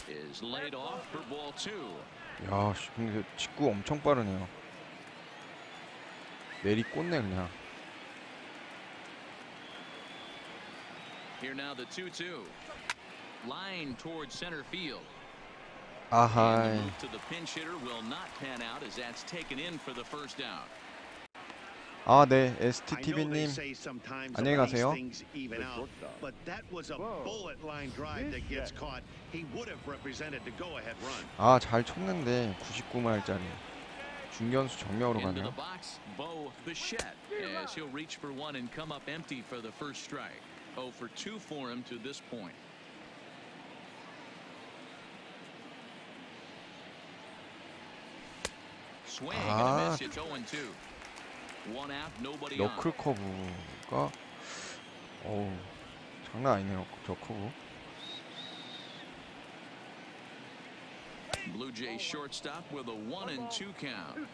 is laid off for ball 2. 야, 씨, 근데 직구 엄청 빠르네요. 내리 꽂네 그냥. Here now the 2-2. Line towards center field. And the 아하이. move to the pinch hitter will not pan out as that's taken in for the first down. 아, 네. I know they STTV님 say sometimes 안녕히 these 가세요. things even out, but that was a bullet line drive that gets caught. He would have represented the go-ahead run. 아, 잘 쳤는데 99마일짜리. 중견수 정면으로 Into the 가네요. box, Bo Bichette, as he'll reach for one and come up empty for the first strike. 0 for 2 for him to this point. Swing and a miss. It's 0-2. One out, nobody on. 너클 커브가 어우, 장난 아니네요. 저 커브. Blue Jays shortstop with a 1-2 count.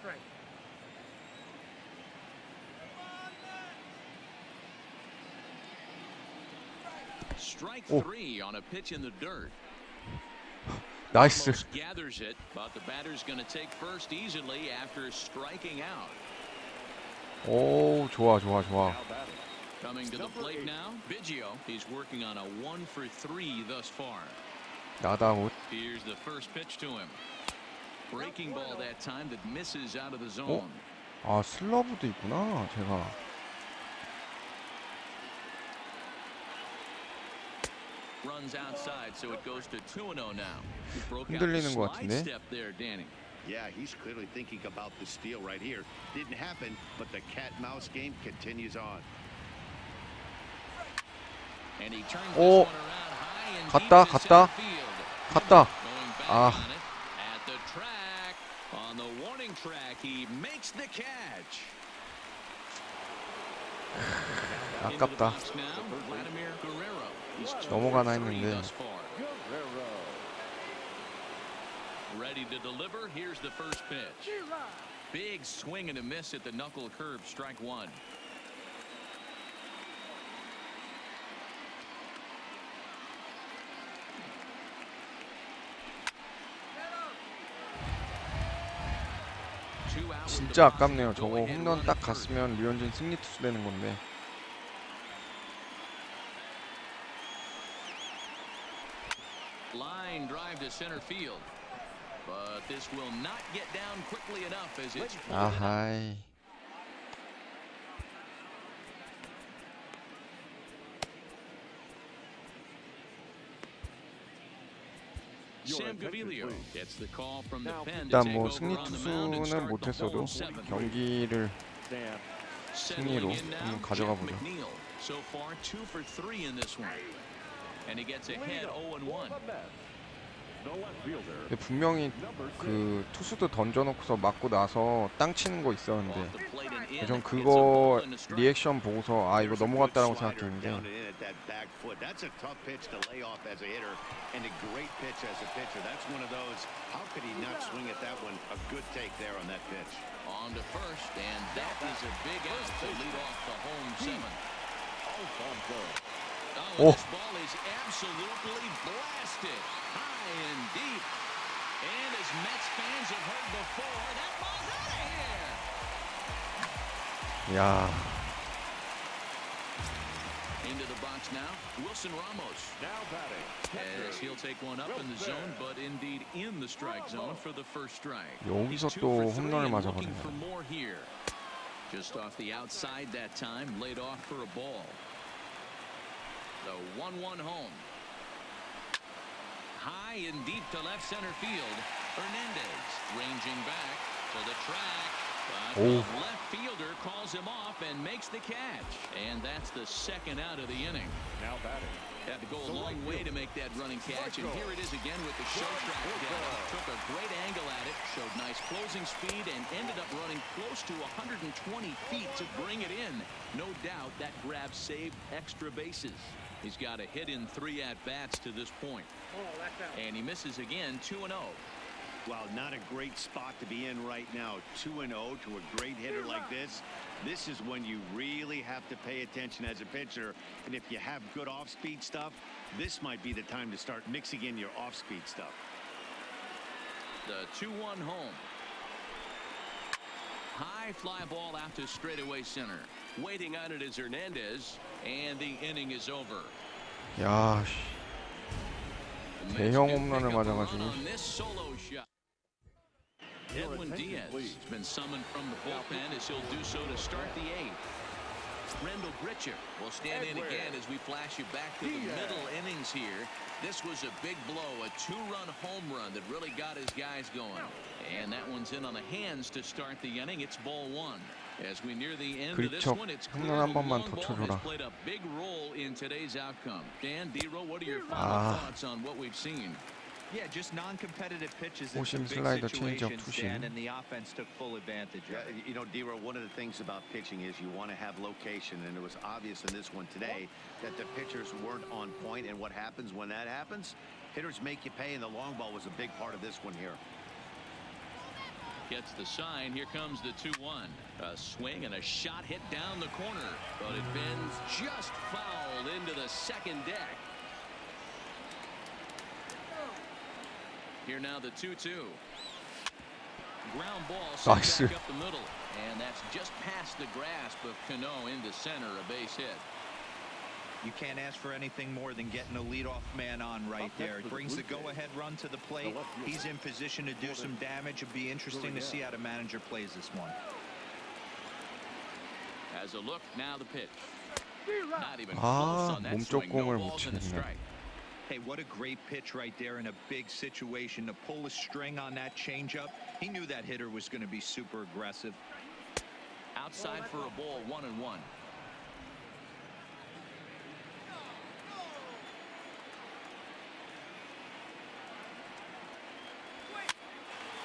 Strike 오. 3 on a pitch in the dirt. 나이스. Almost gathers it, but the batter's going to take first easily after striking out. 오, 좋아, 좋아, 좋아. Coming to the plate now, Biggio. He's working on a 1 for 3 thus far. 나다웃. Here's the first pitch to him. Breaking ball that time that misses out of the zone. 아, 슬러브도 있구나. 제가. Runs outside, so it goes to 2-0 now. Broke out the 흔들리는 것 slide 같은데? step there, Danny. Yeah, he's clearly thinking about the steal right here. Didn't happen, but the cat-mouse game continues on. And he turns 오, this one around high and 갔다, deep to 갔다. center field. 갔다. Going back 아. on it at the track. On the warning track, he makes the catch. Into the 아깝다. box now, Vladimir Guerrero. He's 2 넘어가나 for 3 했는데. thus far. Ready to deliver. Here's the first pitch. Big swing and a miss at the knuckle curve. Strike 1. 진짜 아깝네요. 저거 홈런 딱 갔으면 류현진 승리 투수 되는 건데. Line drive to center field. But this will not get down quickly enough as it's 아하이. Sam Gaviglio gets the call from the pen to 일단 take 뭐 over 승리 on the mound and 투수는 start the 못했어도 whole 7th. 경기를 승리로 Settling in now, 한번 가져가 Jeff 보죠. McNeil. So far 2 for 3 in this one. And he gets ahead 0-1. 근데 분명히 그 투수도 던져놓고서 맞고 나서 땅 치는 거 있었는데 전 그거 리액션 보고서 아 이거 넘어갔다라고 생각했는데 That's a tough pitch to lay off as a hitter and a great pitch as a pitcher. That's one of those. How could he not swing at that one? A good take there on that pitch. On to first, and that is a big out to lead off the home 7th. Oh, this ball is absolutely blasted high and deep. And as Mets fans have heard before, that ball's out of here. 야 Into the box now, Wilson Ramos. Now batting. As he'll take one up in the zone, but indeed in the strike zone for the first strike. 여기서 He's 2 또 for 3 홈런을 and looking 맞아버리네. for more here. Just off the outside that time, laid off for a ball. The 1-1 home. High and deep to left center field. Hernandez ranging back to the track. But the left fielder calls him off and makes the catch. And that's the second out of the inning. Now batting. Had to go a long way to make that running catch, and here it is again with the show track down. Took a great angle at it, showed nice closing speed, and ended up running close to 120 feet to bring it in. No doubt that grab saved extra bases. He's got a hit in 3 at-bats to this point. And he misses again, 2-0. Well, not a great spot to be in right now. 2-0 to a great hitter like this. This is when you really have to pay attention as a pitcher. And if you have good off-speed stuff, this might be the time to start mixing in your off-speed stuff. The 2-1 home. High fly ball out to straightaway center. Waiting on it is Hernandez, and the inning is over. 야, 씨. 대형 홈런을 맞아가지고. On this solo shot. Edwin Diaz has been summoned from the bullpen as he'll do so to start the 8th. Rendell Grichuk will stand in again as we flash you back to the middle innings here. This was a big blow, a 2-run home run that really got his guys going. And that one's in on the hands to start the inning. It's ball 1. As we near the end of this one, it's clear 홈런 한 the 번만 long 더 ball has 쳐줘라. played a big role in today's outcome. Dan, D-Row, what are your final thoughts on what we've seen? Yeah, just non-competitive pitches in 오심, some big 슬라이더, 체인지업, situations, 투심. Dan, and the offense took full advantage of it. You know, D-Row, one of the things about pitching is you want to have location, and it was obvious in this one today that the pitchers weren't on point, and what happens when that happens? Hitters make you pay, and the long ball was a big part of this one here. Gets the sign. Here comes the 2-1. A swing and a shot hit down the corner, but it bends just fouled into the second deck. Here now the 2-2. Ground ball sent Nice. back up the middle, and that's just past the grasp of Cano into center, a base hit. You can't ask for anything more than getting a leadoff man on right there. It brings the go-ahead run to the plate. He's in position to do some damage. It'd be interesting to see how the manager plays this one. As a look, now the pitch. Not even close on that 몸쪽 swing. No 공을 못 balls and a 치겠네. strike. Hey, what a great pitch right there in a big situation to pull a string on that changeup. He knew that hitter was going to be super aggressive. Outside for a ball, 1-1.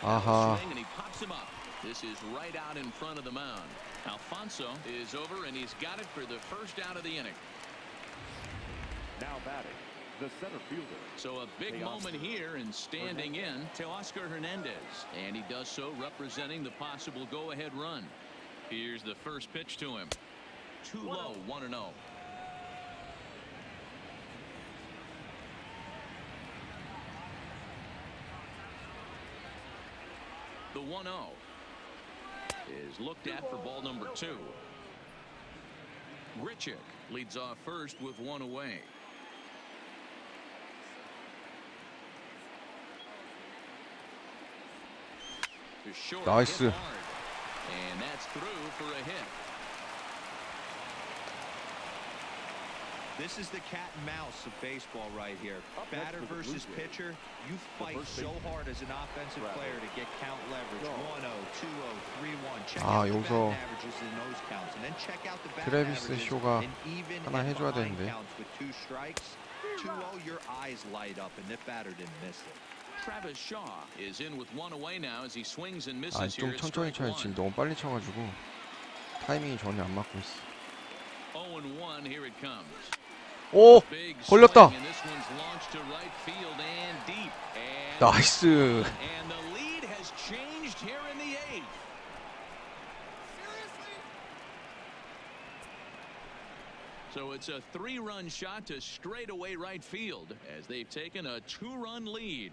아하. Swing, and he pops him up. This is right out in front of the mound. Alfonso is over, and he's got it for the first out of the inning. Now batting. The center fielder. So a big moment here, and standing in to Oscar Hernandez, and he does so representing the possible go-ahead run. Here's the first pitch to him. Too low, 1-0. The 1-0 is looked at for ball number 2. Grichuk leads off first with one away. To short, Nice. hit hard, and that's through for a hit. This is the cat and mouse of baseball right here. Batter versus pitcher. You fight so hard as an offensive player to get count leverage. 1-0, 2-0, 3-1. Check out the 여기서 batting averages and those counts, and then check out the batting 트래비스 averages 쇼가 and even 하나 hit 해줘야 behind 되는데. counts with 2 strikes. 2-0, your eyes light up, and the batter didn't miss it. Travis Shaw is in with one away now as he swings and 아, misses here 좀 at 천천히 strike 쳐야 1. 지금 너무 빨리 쳐가지고 타이밍이 전혀 안 맞고 있어. 0-1, here it comes. 오! Big 걸렸다! swing, and this one's launched to right field and deep. And 나이스! And the lead has changed here in the 8th. So it's a 3-run shot to straightaway right field as they've taken a 2-run lead.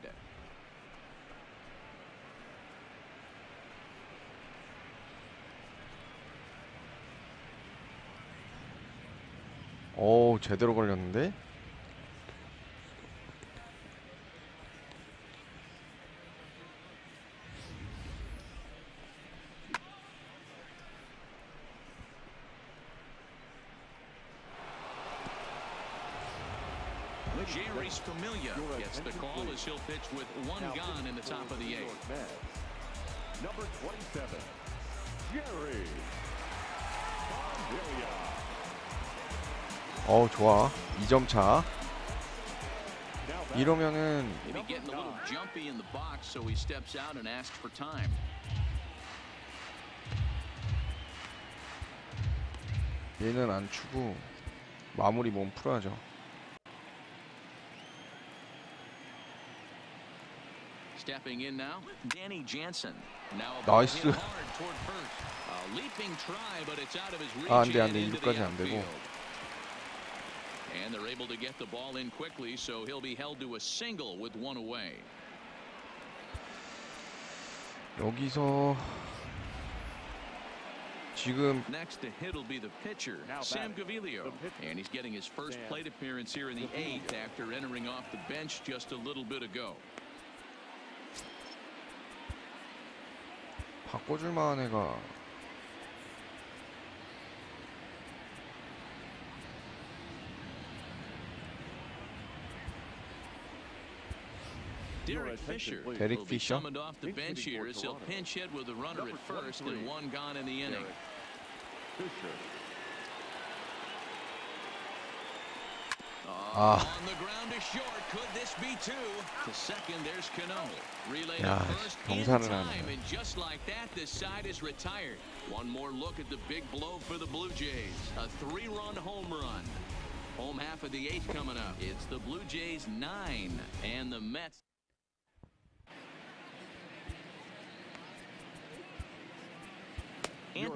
오, 제대로 걸렸는데? Jerry's Familia gets the call as he'll pitch with one gone in the top of the eighth. Number 27, Jerry Familia. 좋아. 2점 차. 이러면은 Maybe getting a little jumpy in the box, so he steps out and asks for time. 얘는 안 추고 마무리 몸 풀어야죠. Stepping in now, Danny Jansen. Now a 나이스. hit hard toward first. A leaping try, but it's out of his reach 안 돼, 안 and 돼. into the 이루까지 안 되고. outfield. And they're able to get the ball in quickly, so he'll be held to a single with one away. 여기서 지금 Next to hit will be the pitcher, Sam Gaviglio. And he's getting his first plate appearance here in the eighth after entering off the bench just a little bit ago. 바꿔줄 만한 애가 Derek Fisher Derek will be Fisher. summoned off the bench here as he'll pinch hit with a runner at first and one gone in the inning. Fisher. 아, On the ground is short. Could this be two? To second, there's Cano. Relay to 야, first in 경사를 time, 하네. and just like that, this side is retired. One more look at the big blow for the Blue Jays. A 3-run home run. Home half of the eighth coming up. It's the Blue Jays 9 and the Mets.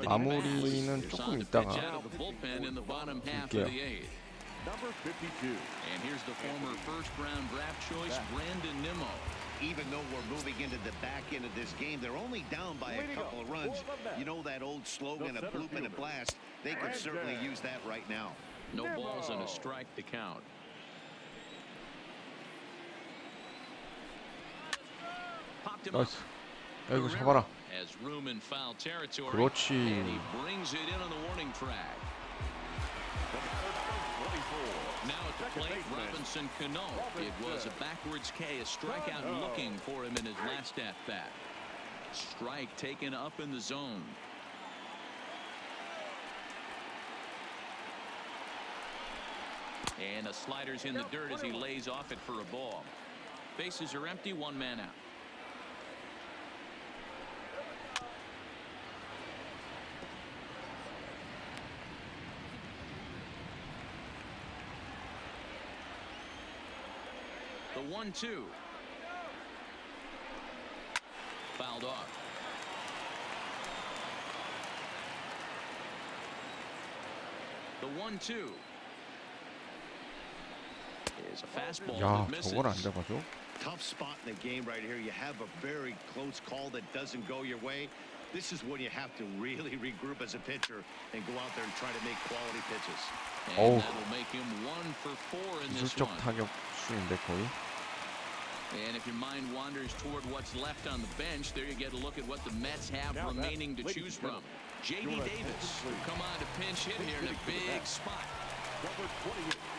마무리는 조금 있다가 Number 볼게요. 52. And here's the former first-round draft choice, Brandon Nimmo. Even though we're moving into the back end of this game, they're only down by a couple of runs. You know that old slogan, a bloop and a blast? They could certainly use that right now. No balls and a strike to count. Popped him up. 나이스. 야, 이거 잡아라. Has room in foul territory. 그렇지. And he brings it in on the warning track. Now at the plate, Robinson Cano. It was a backwards K, a strikeout looking for him in his last at-bat. Strike taken up in the zone. And a slider's in the dirt as he lays off it for a ball. Bases are empty, one man out. The 1-2. Fouled off. The 1-2. Is a fastball 야, that misses. 저걸 안 잡아줘? Tough spot in the game right here. You have a very close call that doesn't go your way. This is when you have to really regroup as a pitcher and go out there and try to make quality pitches. And that'll make him 1 for 4 in this 기술적 one. 타격수인데 거의. And if your mind wanders toward what's left on the bench, there you get a look at what the Mets have remaining to choose from. J.D. Davis will come on to pinch hit here in a big spot.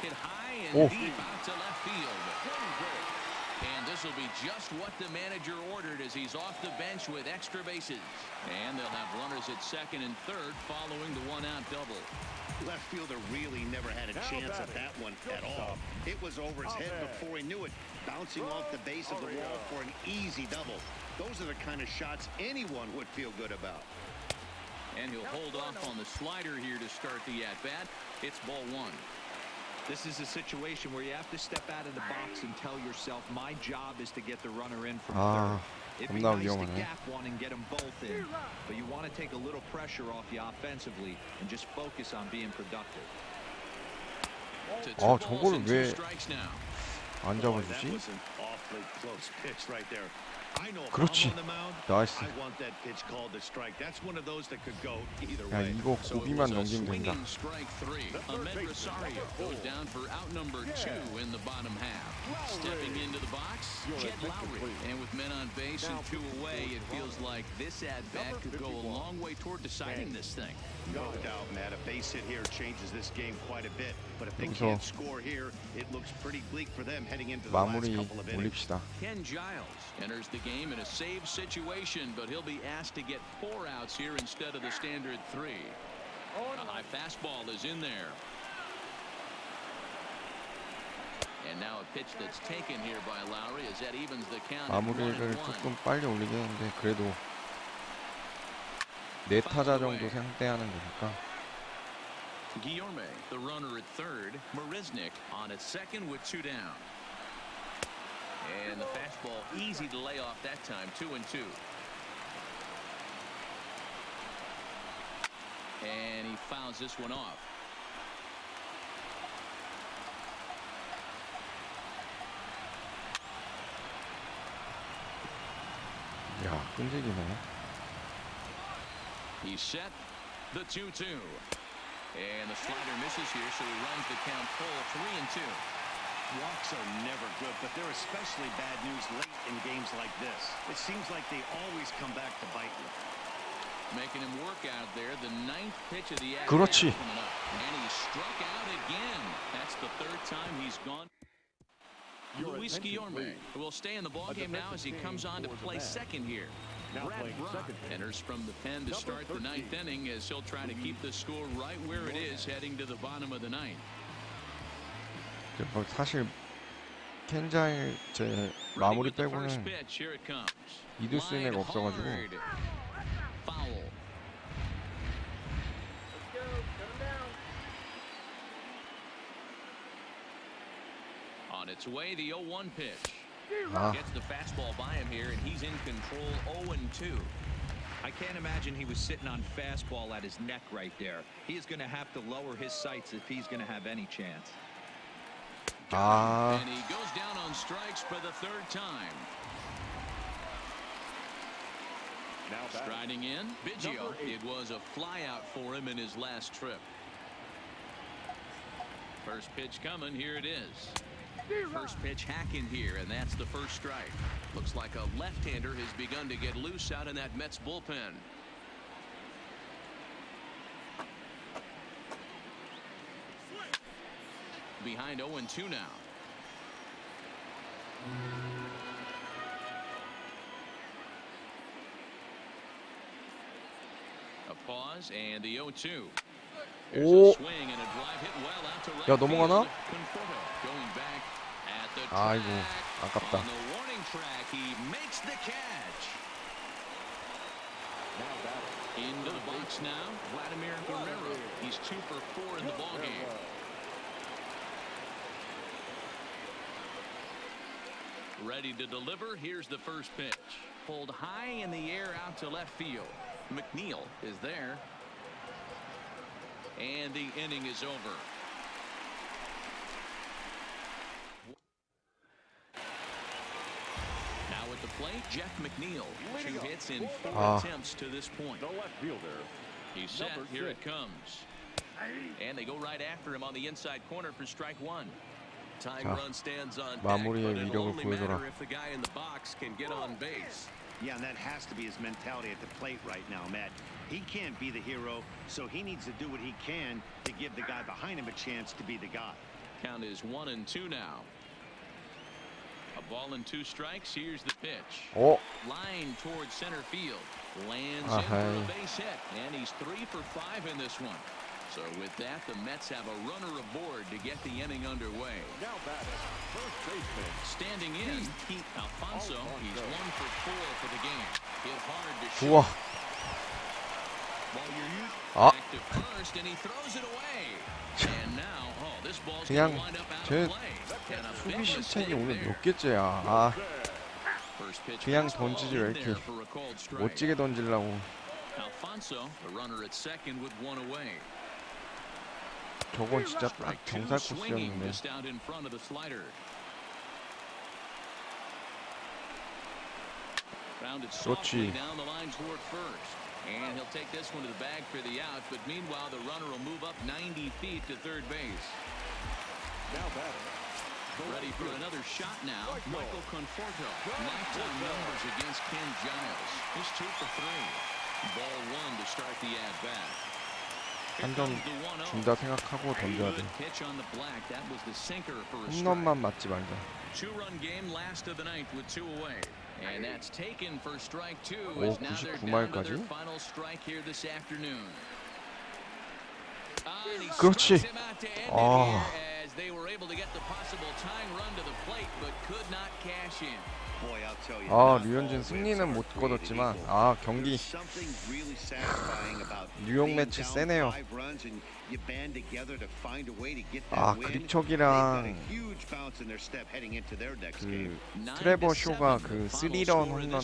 Hit high and deep out to left field. And this will be just what the manager ordered as he's off the bench with extra bases. And they'll have runners at second and third following the one-out double. Left fielder really never had a chance at that one at all. It was over his head before he knew it, bouncing off the base of the wall for an easy double. Those are the kind of shots anyone would feel good about. And he'll hold off on the slider here to start the at-bat. It's ball one. This is a situation where you have to step out of the box and tell yourself, my job is to get the runner in from 아, third. It'd be 겁나 nice to 위험하네. gap one and get them both in, but you want to take a little pressure off you offensively and just focus on being productive. 아, 저거를 왜 Strikes now. 안 Boy, that 잡아주지? was an awfully close pitch right there. I know if 그렇지. I'm on the mound, 나이스. I want that pitch called a strike. That's one of those that could go either 야, way. 이거 So it 고비만 was a 넘기면 된다. swinging strike three. Ahmed Rosario goes down for out number 2 in the bottom half. Stepping into the box, Jed Lowry. And with men on base and 2 away, it feels like this at-bat could go a long way toward deciding this thing. No doubt, Matt. A base hit here changes this game quite a bit. But if they 여기서 can't score here, it looks pretty bleak for them heading into the last 마무리 couple of innings. 올립시다. Ken Giles enters the game in a save situation, but he'll be asked to get 4 outs here instead of the standard 3. A high fastball is in there. And now a pitch that's taken here by Lowry as that evens the count. at 마무리를 1-1. 조금 빨리 올리긴 했는데 그래도 4타자 정도 상대하는 거니까. Guillorme, the runner at third. Marisnik on at second with 2 down. And the fastball easy to lay off that time. 2-2. And he fouls this one off. 야, 끈질기네. He's set. The 2-2. And the slider misses here, so he runs the count full 3-2. Walks are never good, but they're especially bad news late in games like this. It seems like they always come back to bite you. Making him work out there. The 9th pitch of the at-bat 그렇지. coming up. And he struck out again. That's the 3rd time he's gone. Luis Guillorme will stay in the ballgame now as he comes on to play second here. Brad Brock enters from the pen to start the 9th inning as he'll try to keep the score right where it is heading to the bottom of the 9th. 사실 켄자일 제 마무리 빼고는 이두 쓰는 애가 없어가지고. Foul. On its way, the 0-1 pitch. 아, Gets the fastball by him here, and he's in control 0-2. I can't imagine he was sitting on fastball at his neck right there. He is going to have to lower his sights if he's going to have any chance. 아, And he goes down on strikes for the 3rd time. Striding in, Biggio. It was a flyout for him in his last trip. First pitch coming. Here it is. First pitch hacking here, and that's the first strike. Looks like a left-hander has begun to get loose out in that Mets bullpen. Behind 0-2 now. A pause and the 0-2. There's 오. a swing and a drive hit well out to right 야, 넘어가나? field. Conforto going back at the 아이고, track. 아깝다. On the warning track, he makes the catch. Into the box now, Vladimir Guerrero. He's 2 for 4 in the ballgame. Ready to deliver. Here's the first pitch. Pulled high in the air out to left field. McNeil is there. And the inning is over. Now at the plate, Jeff McNeil. 2 hits in 4 attempts to this point. The left fielder. He's set. Here it comes. And they go right after him on the inside corner for strike 1. Tying 자, run stands on deck, 마무리의 but it'll 위력을 only 보여줘라. matter if the guy in the box can get on base. Yeah, and that has to be his mentality at the plate right now, Matt. He can't be the hero, so he needs to do what he can to give the guy behind him a chance to be the guy. Count is 1-2 now. A ball and 2 strikes. Here's the pitch. 오, Line towards center field. Lands in 아하이. for a base hit. And he's 3 for 5 in this one. So with that, the Mets have a runner aboard to get the inning underway. Now batting, first baseman. Standing in, Pete Alfonso. He's 1 for 4 for the game. Hit hard to shoot. 우와. While you're 아, back to first, and he throws it away. And now, this ball's 그냥 gonna wind up out 제 of play. And a big 수비 mistake 실책이 오늘 there. 몇 개째야. 아, First pitch 그냥 fastball 던지지 왜 in 이렇게 there for a called strike. 멋지게 던지려고. Alfonso, the runner at second with 1 away. 저건 진짜 딱 Strike 2 경살 swinging 코스였는데. just out in front of the slider. Grounded 그렇지. softly down the line toward first. And he'll take this one to the bag for the out, but meanwhile the runner will move up 90 feet to third base. Now batter. Ready for another shot now. Michael Conforto. Lifetime numbers against Ken Giles. He's 2 for 3. Ball 1 to start the at-bat. 한 점 준다 생각하고 던져야 돼. Pitch on the black. That was the sinker for a 홈런만 맞지 말자. 2-run game last of the ninth with 2 away. And that's taken for strike 2 오, as now they're down to 99마일까지? their final strike here this afternoon. And he 그렇지. strikes him out to end it 아. here as they were able to get the possible tying run to the plate but could not cash in. Boy, I'll tell you, 아, not 류현진 all 승리는 wins 못 are created 거뒀지만 equal. 아, 경기 There's something really satisfying about 뉴욕 being 매치 down 세네요. 5 runs and you band together to find a way to get that 아, win. 그립척이랑 They've got a huge bounce in their step heading into their next game. 그 트레버 쇼가 그 3런 홈런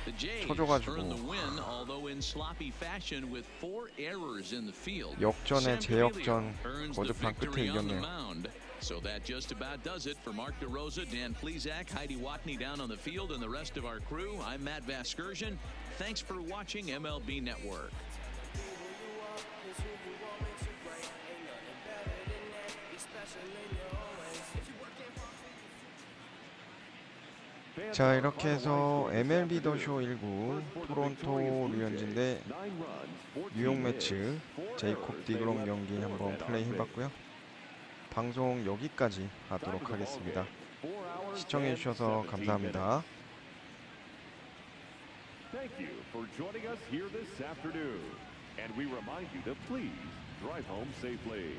The Jays 쳐줘가지고 earned the win, although in sloppy fashion with 4 errors in the field. 역전에 Sam 재역전 Camillo earns the 거듭한 끝에 victory on the 이겼네요. mound. So that just about does it for Mark DeRosa, Dan Plesac, Heidi Watney down on the field, and the rest of our crew. I'm Matt Vasgersian. Thanks for watching MLB Network. 자, 이렇게 해서 MLB 더쇼 1구 토론토 류현진 대 뉴욕 매치 제이콥 디그롬 경기 한번 플레이 해봤고요. 방송 여기까지 하도록 하겠습니다. 시청해주셔서 감사합니다. Thank you for joining us here this afternoon. And we remind you to please drive home safely.